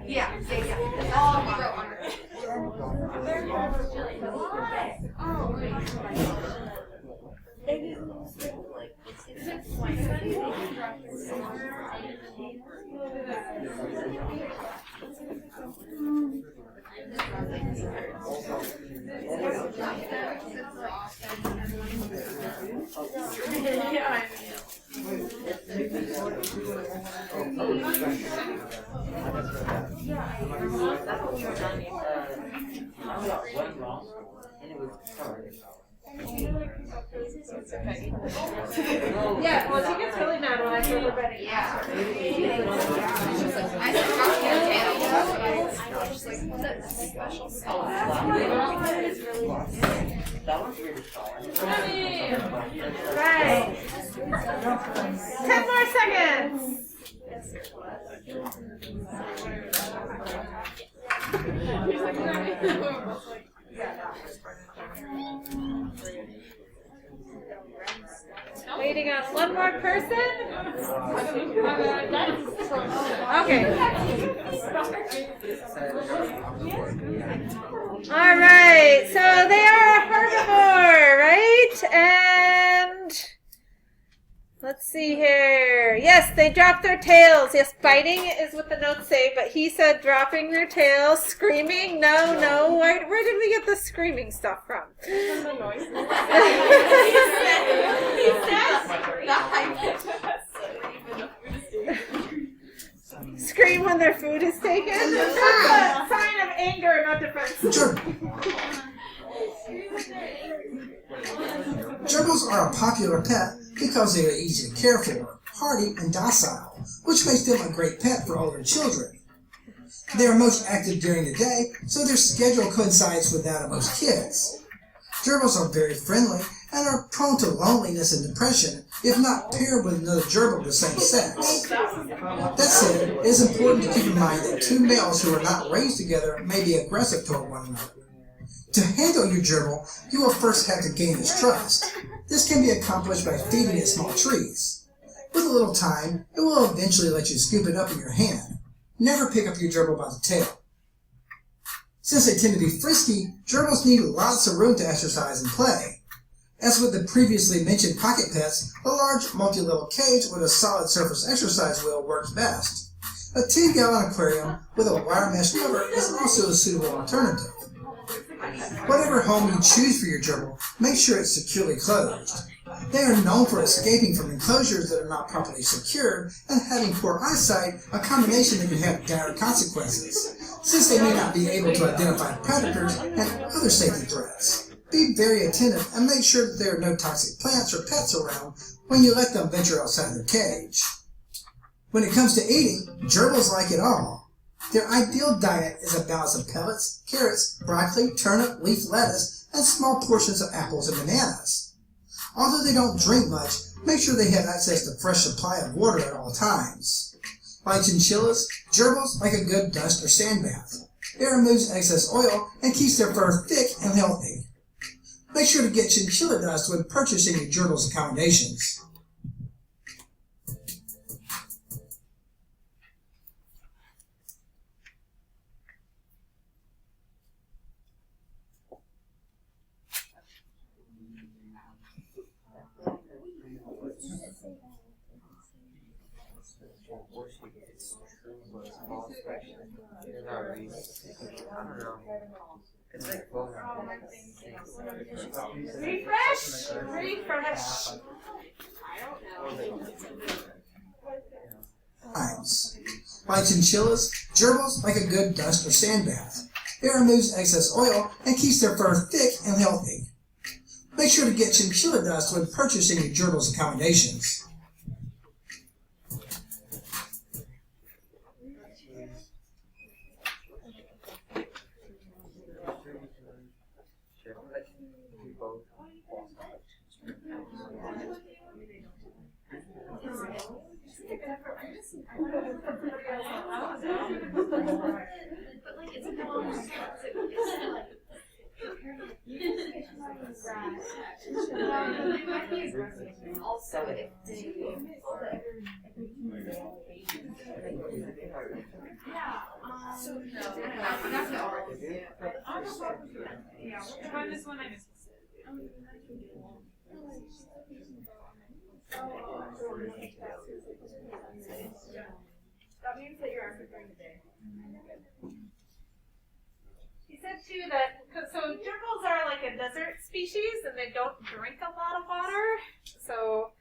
[SPEAKER 5] Yeah. It's all we wrote on her.
[SPEAKER 4] Yeah, well, she gets really mad when I say everybody.
[SPEAKER 5] Yeah. I forgot the tail. I was like, what's that special sauce?
[SPEAKER 4] Right. 10 more seconds. Waiting on one more person. Okay. All right. So they are a herbivore, right? And let's see here. Yes, they drop their tails. Yes, biting is what the notes say, but he said dropping their tails, screaming. No. Where did we get the screaming stuff from? From the noise. He said the high scream when their food is taken. That's a sign of anger, not defense.
[SPEAKER 10] Gerbils are a popular pet because they are easy to care for, hardy, and docile, which makes them a great pet for older children. They are most active during the day, so their schedule coincides with that of most kids. Gerbils are very friendly and are prone to loneliness and depression if not paired with another gerbil of the same sex. That said, it is important to keep in mind that two males who are not raised together may be aggressive toward one another. To handle your gerbil, you will first have to gain its trust. This can be accomplished by feeding it small treats. With a little time, it will eventually let you scoop it up in your hand. Never pick up your gerbil by the tail. Since they tend to be frisky, gerbils need lots of room to exercise and play. As with the previously mentioned pocket pets, a large multi-level cage with a solid surface exercise wheel works best. A 10-gallon aquarium with a wire mesh cover is also a suitable alternative. Whatever home you choose for your gerbil, make sure it's securely closed. They are known for escaping from enclosures that are not properly secured and having poor eyesight, a combination that can have dire consequences, since they may not be able to identify predators and other safety threats. Be very attentive and make sure that there are no toxic plants or pets around when you let them venture outside their cage. When it comes to eating, gerbils like it all. Their ideal diet is a balance of pellets, carrots, broccoli, turnip, leaf lettuce, and small portions of apples and bananas. Although they don't drink much, make sure they have access to fresh supply of water at all times. Like chinchillas, gerbils like a good dust or sand bath. It removes excess oil and keeps their fur thick and healthy. Make sure to get chinchilla dust when purchasing your gerbil's accommodations.
[SPEAKER 4] Refresh.
[SPEAKER 10] Times. Like chinchillas, gerbils like a good dust or sand bath. It removes excess oil and keeps their fur thick and healthy. Make sure to get chinchilla dust when purchasing your gerbil's accommodations.
[SPEAKER 5] Also, if that means that you're active during the day.
[SPEAKER 4] He said too that, so gerbils are like a desert species and they don't drink a lot of water, so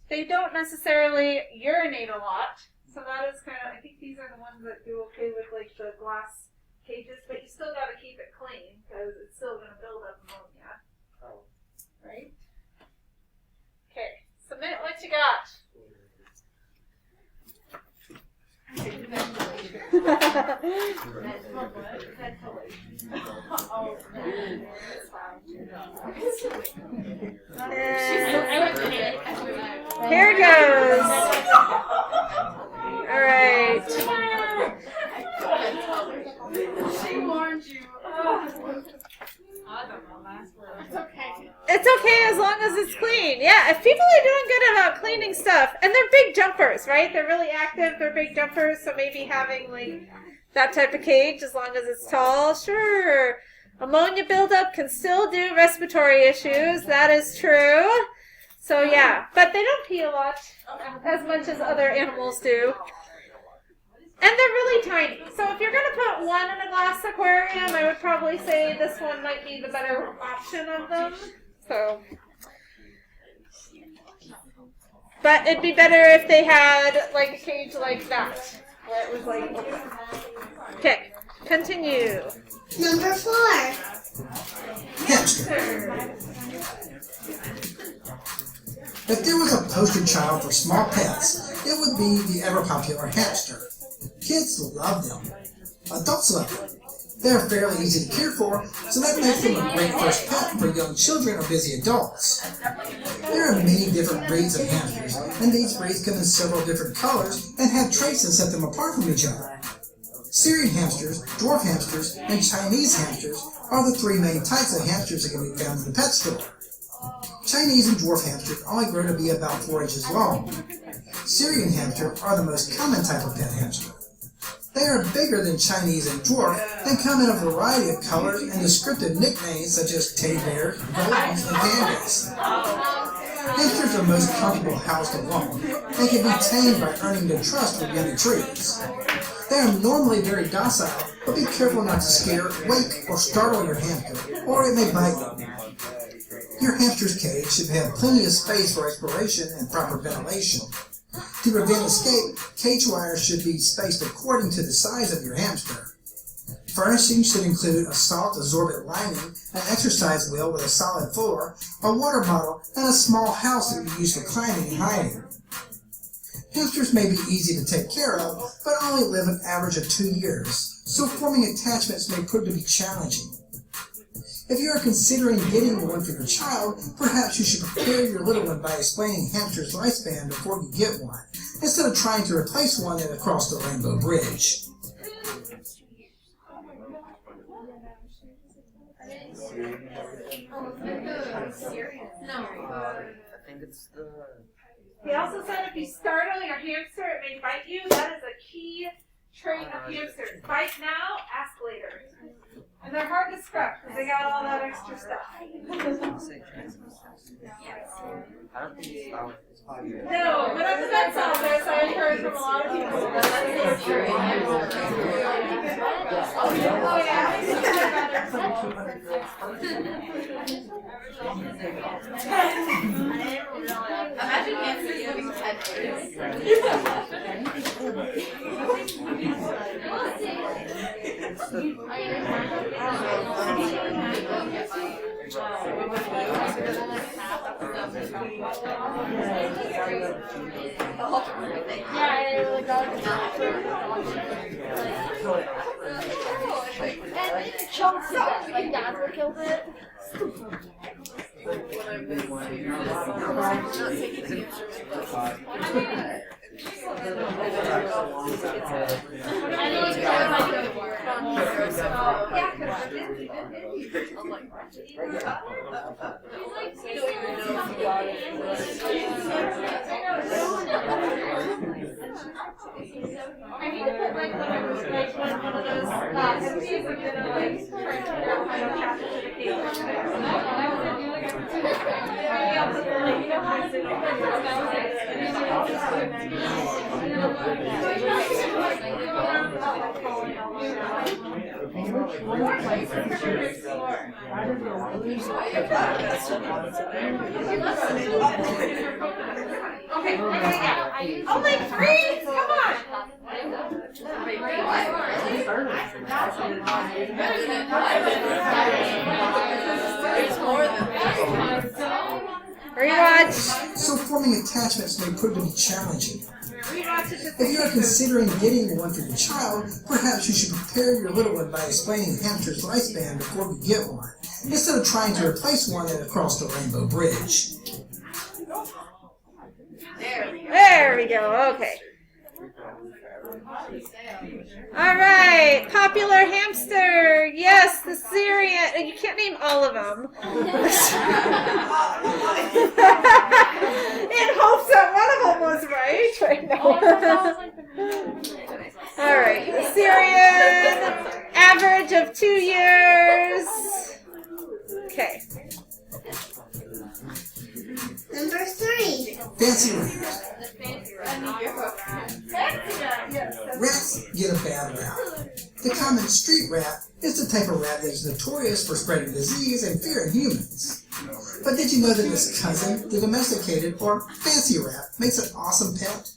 [SPEAKER 4] they don't necessarily urinate a lot. So that is kind of, I think these are the ones that do okay with like the glass cages, but you still got to keep it clean because it's still going to build up ammonia. Right? Okay, submit what you got. Here goes. All right.
[SPEAKER 2] She warned you.
[SPEAKER 4] It's okay as long as it's clean. Yeah, if people are doing good about cleaning stuff, and they're big jumpers, right? They're really active, they're big jumpers, so maybe having like that type of cage as long as it's tall, sure. Ammonia buildup can still do respiratory issues, that is true. So yeah, but they don't pee a lot, as much as other animals do. And they're really tiny. So if you're going to put one in a glass aquarium, I would probably say this one might be the better option of them. So, but it'd be better if they had like a cage like that, where it was like open. Okay, continue.
[SPEAKER 11] Number 4.
[SPEAKER 10] Hamster. If there was a poster child for small pets, it would be the ever-popular hamster. Kids love them. Adults love them. They're fairly easy to care for, so that makes them a great first pet for young children or busy adults. There are many different breeds of hamsters, and these breeds come in several different colors and have traits that set them apart from each other. Syrian hamsters, dwarf hamsters, and Chinese hamsters are the 3 main types of hamsters that can be found in the pet store. Chinese and dwarf hamsters only grow to be about 4 inches long. Syrian hamster are the most common type of pet hamster. They are bigger than Chinese and dwarf and come in a variety of colors and descriptive nicknames such as teddy bears, goldens, and pandas. Hamsters are most comfortable housed alone and can be tamed by earning the trust of young trees. They are normally very docile, but be careful not to scare, wake, or startle your hamster, or it may bite you. Your hamster's cage should have plenty of space for exploration and proper ventilation. To prevent escape, cage wires should be spaced according to the size of your hamster. Furnishing should include a salt-absorbent lining, an exercise wheel with a solid floor, a water bottle, and a small house that can be used for climbing and hiding. Hamsters may be easy to take care of, but only live an average of 2 years, so forming attachments may prove to be challenging. If you are considering getting one for your child, perhaps you should prepare your little one by explaining hamster's lifespan before you get one, instead of trying to replace one that crossed the Rainbow Bridge.
[SPEAKER 6] I think it's the.
[SPEAKER 2] He also said if you startle your hamster, it may bite you. That is a key trait of hamsters. Bite now, ask later. And they're hard to scrub because they got all that extra stuff.
[SPEAKER 6] I don't think it's out. It's probably good.
[SPEAKER 2] No, but at the vet's office, I heard from a lot of people. Oh, yeah.
[SPEAKER 5] Imagine hamsters living 10 years.
[SPEAKER 11] Chunks of it, like Dad would kill it.
[SPEAKER 2] I need to put like one of those MCs I'm gonna like try to figure out how to attach it to the cable. Maybe I'll put the like, you know how to do Okay, only 3? Come on!
[SPEAKER 4] Rewatch.
[SPEAKER 10] So forming attachments may prove to be challenging. If you are considering getting one for your child, perhaps you should prepare your little one by explaining hamster's lifespan before you get one, instead of trying to replace one that crossed the Rainbow Bridge.
[SPEAKER 4] There we go. Okay. All right. Popular hamster. Yes, the Syrian. You can't name all of them. In hopes that one of them was right. Right now. All right. The Syrian. Average of 2 years. Okay.
[SPEAKER 11] Number 3.
[SPEAKER 10] Fancy rats. Rats get a bad rap. The common street rat is the type of rat that is notorious for spreading disease and fear in humans. But did you know that its cousin, the domesticated or fancy rat, makes an awesome pet?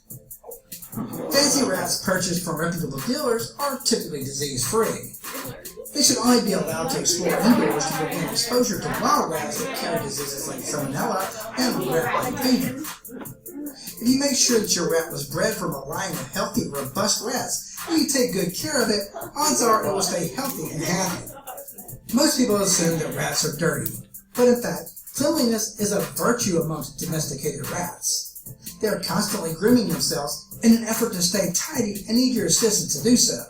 [SPEAKER 10] Fancy rats purchased from reputable dealers are typically disease-free. They should only be allowed to explore indoors to prevent exposure to wild rats that carry diseases like salmonella and rat-like fever. If you make sure that your rat was bred from a line of healthy, robust rats, and you take good care of it, odds are it will stay healthy and happy. Most people assume that rats are dirty, but in fact, cleanliness is a virtue amongst domesticated rats. They are constantly grooming themselves in an effort to stay tidy and need your assistance to do so.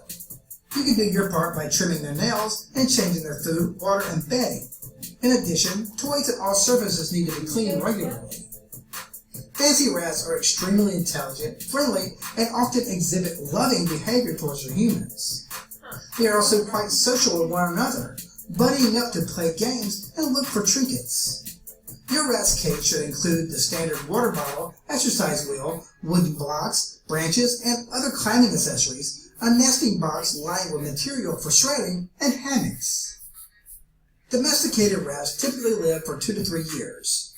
[SPEAKER 10] You can do your part by trimming their nails and changing their food, water, and bedding. In addition, toys and all surfaces need to be cleaned regularly. Fancy rats are extremely intelligent, friendly, and often exhibit loving behavior towards their humans. They are also quite social with one another, buddying up to play games and look for trinkets. Your rat's cage should include the standard water bottle, exercise wheel, wooden blocks, branches, and other climbing accessories, a nesting box lined with material for shredding, and hammocks. Domesticated rats typically live for 2 to 3 years.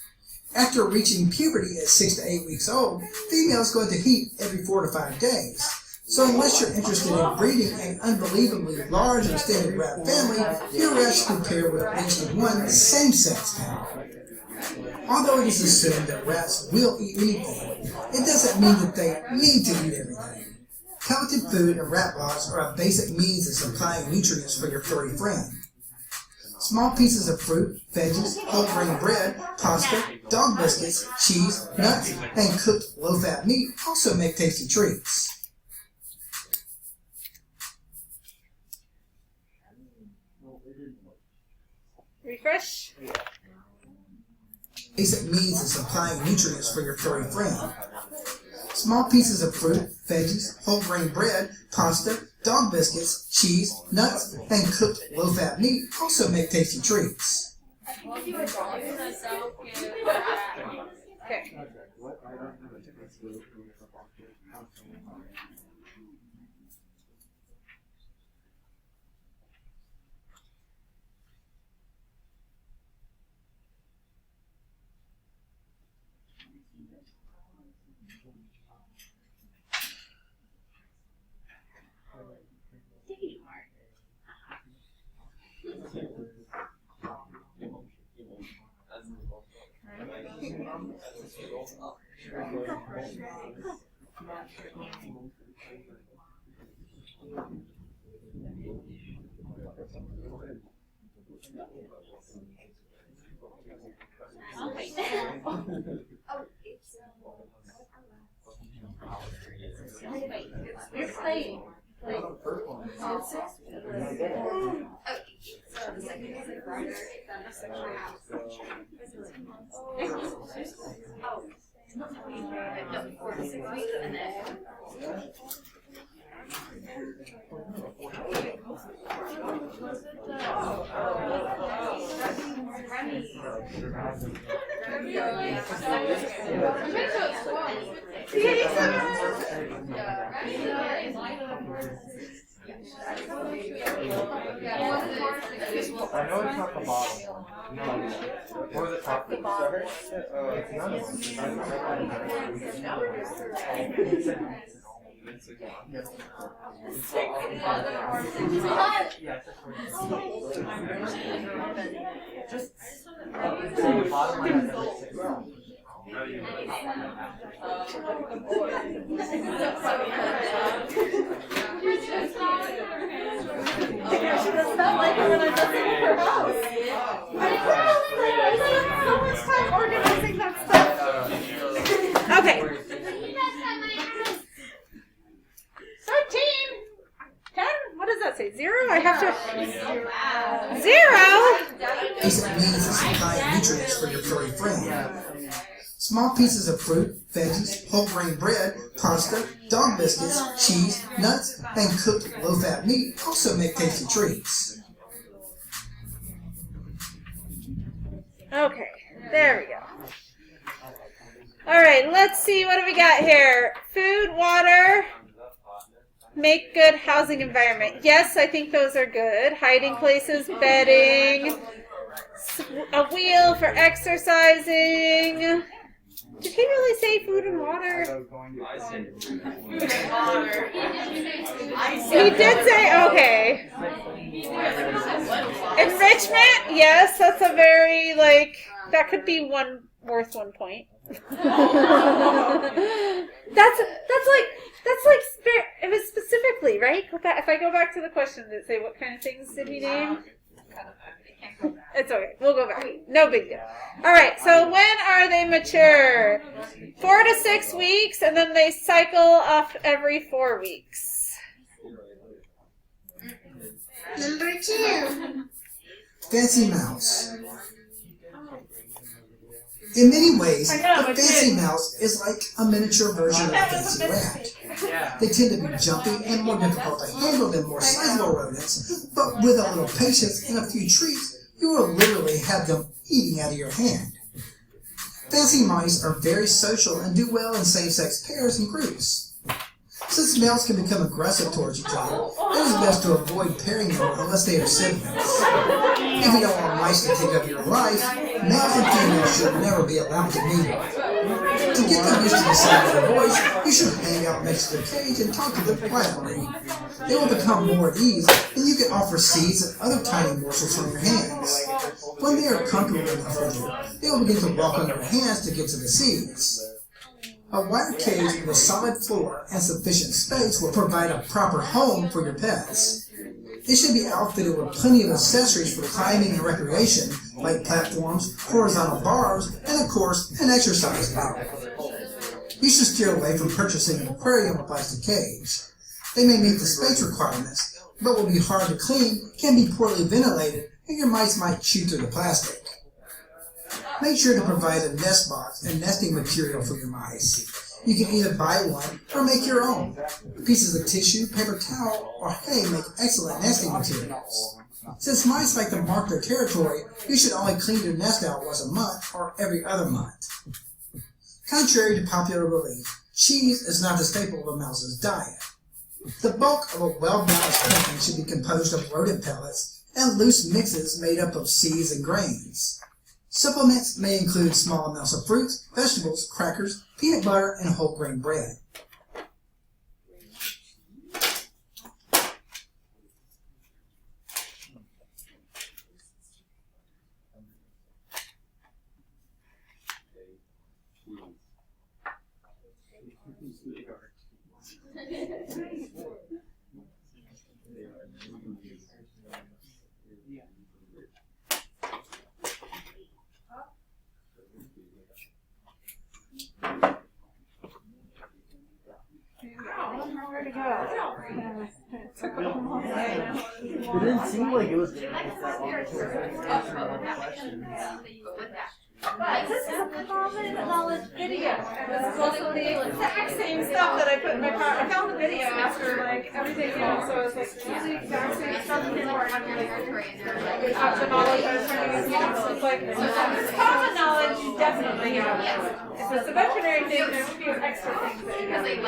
[SPEAKER 10] After reaching puberty at 6 to 8 weeks old, females go into heat every 4 to 5 days. So unless you're interested in breeding an unbelievably large extended rat family, your rat should be paired with at least one same-sex pal. Although it is assumed that rats will eat anything, it doesn't mean that they need to eat everything. Pelleted food and rat balls are a basic means of supplying nutrients for your furry friend. Small pieces of fruit, veggies, whole grain bread, pasta, dog biscuits, cheese, nuts, and cooked low-fat meat also make tasty treats.
[SPEAKER 4] Refresh.
[SPEAKER 10] Basic needs and supplying nutrients for your furry friend. Small pieces of fruit, veggies, whole grain bread, pasta, dog biscuits, cheese, nuts, and cooked low-fat meat also make tasty treats.
[SPEAKER 4] Okay.
[SPEAKER 11] You're playing.
[SPEAKER 6] I know it's not the bottom. No. Or the top. The bottom.
[SPEAKER 11] She does not like it when I just in her house. I spend so much time organizing that stuff.
[SPEAKER 4] Okay. 13. 10? What does that say? 0? I have to... 0?
[SPEAKER 10] Basic needs and supplying nutrients for your furry friend. Small pieces of fruit, veggies, whole grain bread, pasta, dog biscuits, cheese, nuts, and cooked low-fat meat also make tasty treats.
[SPEAKER 4] Okay, there we go. All right, let's see, what do we got here? Food, water, make good housing environment. Yes, I think those are good. Hiding places, bedding, a wheel for exercising. Did he really say food and water? He did say, okay. Enrichment, yes, that's a very, like, that could be worth 1 point. That's like, it was specifically, right? If I go back to the question, did it say what kind of things did he name? It's okay. We'll go back. No big deal. All right. So when are they mature? 4 to 6 weeks, and then they cycle off every 4 weeks.
[SPEAKER 11] Number 2.
[SPEAKER 10] Fancy Mouse. In many ways, the Fancy Mouse is like a miniature version of the Fancy Rat. They tend to be jumpy and more difficult to handle than more sizable rodents, but with a little patience and a few treats, you will literally have them eating out of your hand. Fancy mice are very social and do well in same-sex pairs and groups. Since males can become aggressive towards each other, it is best to avoid pairing them unless they are siblings. If you don't want mice to take over your life, males and females should never be allowed to mingle. To get them used to the sound of their voice, you should hang out next to their cage and talk to them quietly. They will become more at ease, and you can offer seeds and other tiny morsels from your hands. When they are comfortable enough with you, they will begin to walk on your hands to get to the seeds. A wire cage with a solid floor and sufficient space will provide a proper home for your pets. It should be outfitted with plenty of accessories for climbing and recreation, like platforms, horizontal bars, and of course, an exercise ball. You should steer away from purchasing an aquarium or plastic cage. They may meet the space requirements, but will be hard to clean, can be poorly ventilated, and your mice might chew through the plastic. Make sure to provide a nest box and nesting material for your mice. You can either buy one or make your own. Pieces of tissue, paper towel, or hay make excellent nesting materials. Since mice like to mark their territory, you should only clean your nest out once a month or every other month. Contrary to popular belief, cheese is not the staple of a mouse's diet. The bulk of a well-balanced cooking should be composed of rodent pellets and loose mixes made up of seeds and grains. Supplements may include small amounts of fruits, vegetables, crackers, peanut butter, and whole grain bread.
[SPEAKER 4] Where to go?
[SPEAKER 6] It didn't seem like it was going to take that long to question.
[SPEAKER 4] But this is a common knowledge video. And this is also the exact same stuff that I put in my car. I found the video after like everything else, so it's like the exact same stuff before I had to like after knowledge I was trying to use. So it's like this is common knowledge, you definitely have it. If it's a veterinary thing, there's a few extra things that you have to do.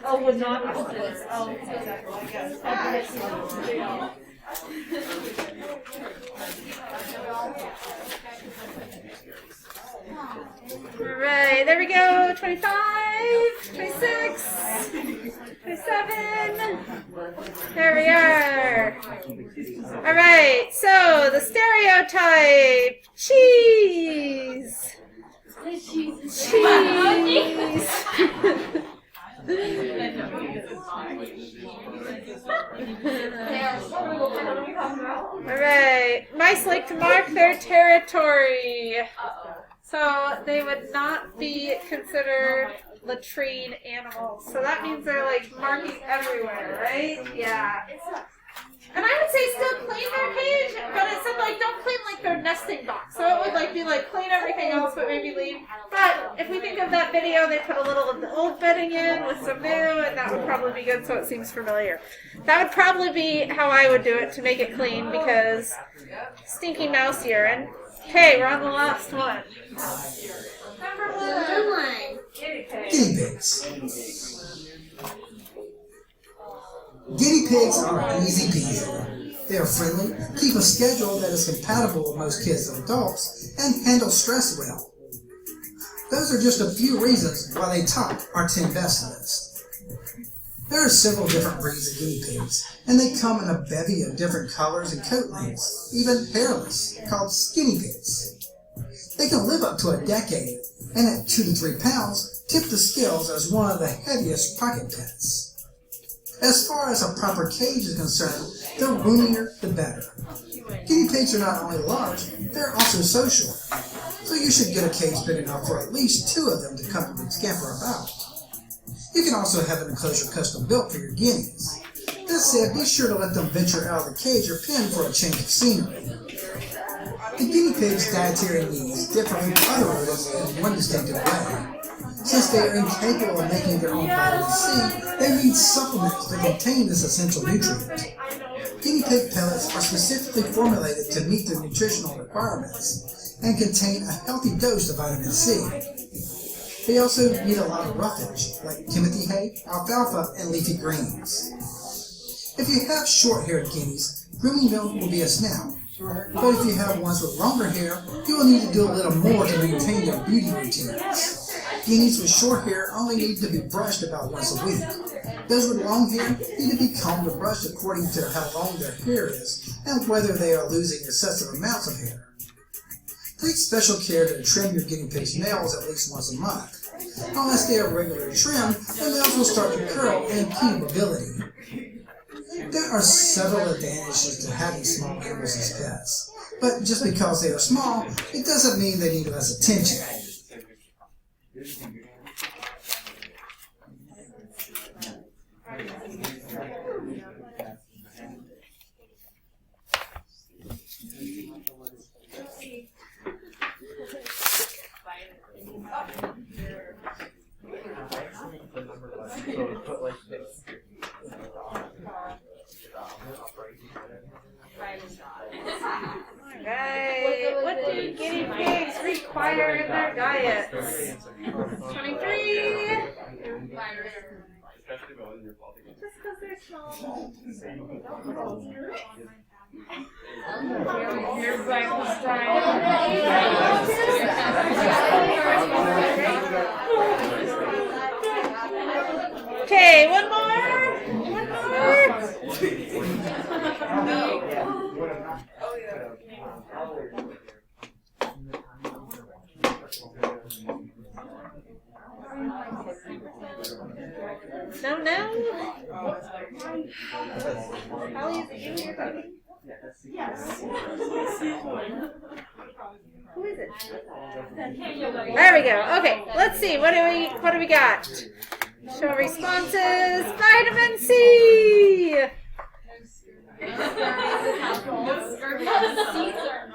[SPEAKER 4] Oh, would not be this. Oh, exactly. I guess. Alright, there we go. 25, 26, 27. There we are. Alright, so the stereotype. Cheese. Cheese. Alright, mice like to mark their territory. So they would not be considered latrine animals. So that means they're like marking everywhere, right? Yeah. And I would say still clean their cage, but it said like don't clean like their nesting box. So it would like be like clean everything else, but maybe leave. But if we think of that video, they put a little of the old bedding in with some new, and that would probably be good. So it seems familiar. That would probably be how I would do it to make it clean because stinky mouse urine. Okay, we're on the last one. Number one. Guinea
[SPEAKER 10] pigs. Guinea pigs are easy peasy. They are friendly, keep a schedule that is compatible with most kids and adults, and handle stress well. Those are just a few reasons why they top our 10 best list. There are several different breeds of guinea pigs, and they come in a bevy of different colors and coat lengths, even hairless, called skinny pigs. They can live up to a decade, and at 2 to 3 pounds, tip the scales as one of the heaviest pocket pets. As far as a proper cage is concerned, the roomier the better. Guinea pigs are not only large, they're also social, so you should get a cage big enough for at least 2 of them to comfortably scamper about. You can also have an enclosure custom built for your guineas. That said, be sure to let them venture out of the cage or pen for a change of scenery. The guinea pig's dietary needs differ from other rodents in one distinctive way. Since they are incapable of making their own vitamin C, they need supplements that contain this essential nutrient. Guinea pig pellets are specifically formulated to meet their nutritional requirements and contain a healthy dose of vitamin C. They also need a lot of roughage, like timothy hay, alfalfa, and leafy greens. If you have short-haired guineas, grooming milk will be a snap. But if you have ones with longer hair, you will need to do a little more to maintain their beauty routines. Guineas with short hair only need to be brushed about once a week. Those with long hair need to be combed or brushed according to how long their hair is and whether they are losing excessive amounts of hair. Take special care to trim your guinea pig's nails at least once a month. Unless they are regularly trimmed, the nails will start to curl and impede mobility. There are several advantages to having small animals as pets, but just because they are small, it doesn't mean they need less attention.
[SPEAKER 4] Alright, what do guinea pigs require in their diets? 23! Just because they're small. Your breakfast Okay, one more. One more. No, no. Holly, is it you you're cooking? Yes. Who is it? There we go. Okay, let's see. What do we got? Show responses. Vitamin C.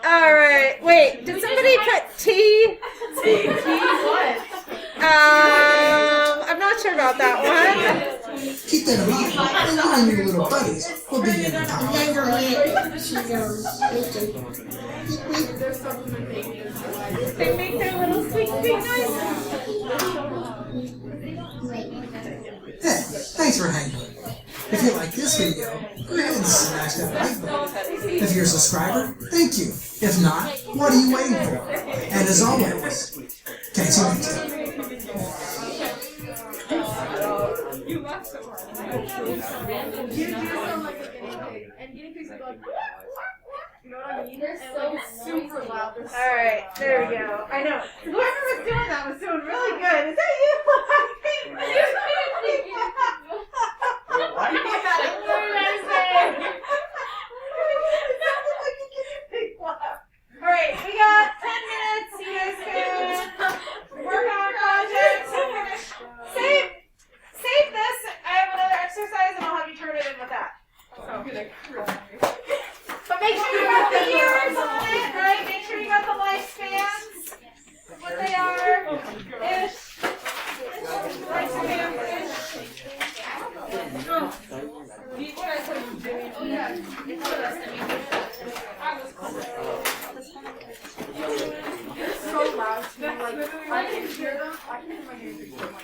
[SPEAKER 4] All right. Wait. Did somebody put T?
[SPEAKER 11] Tea what?
[SPEAKER 4] I'm not sure about that one.
[SPEAKER 10] Keep that in mind, and you and your little buddies will be in time.
[SPEAKER 4] They make their little squeak noises.
[SPEAKER 10] Hey, thanks for hanging with me. If you like this video, go ahead and smash that like button. If you're a subscriber, thank you. If not, what are you waiting for? And as always, catch you next time.
[SPEAKER 11] You do sound like a guinea pig. And guinea pigs are like, you know what I mean? They're so super loud. They're so
[SPEAKER 4] All right, there we go. I know. Whoever was doing that was doing really good. Is that you? All right, we got 10 minutes. You guys can work on projects. Save this. I have another exercise, and I'll have you turn it in with that. But make sure you got the years on it, right? Make sure you got the lifespans, what they are, ish. Lifespans-ish.
[SPEAKER 11] You're so loud too. Like, I can hear them. I can hear my music so much.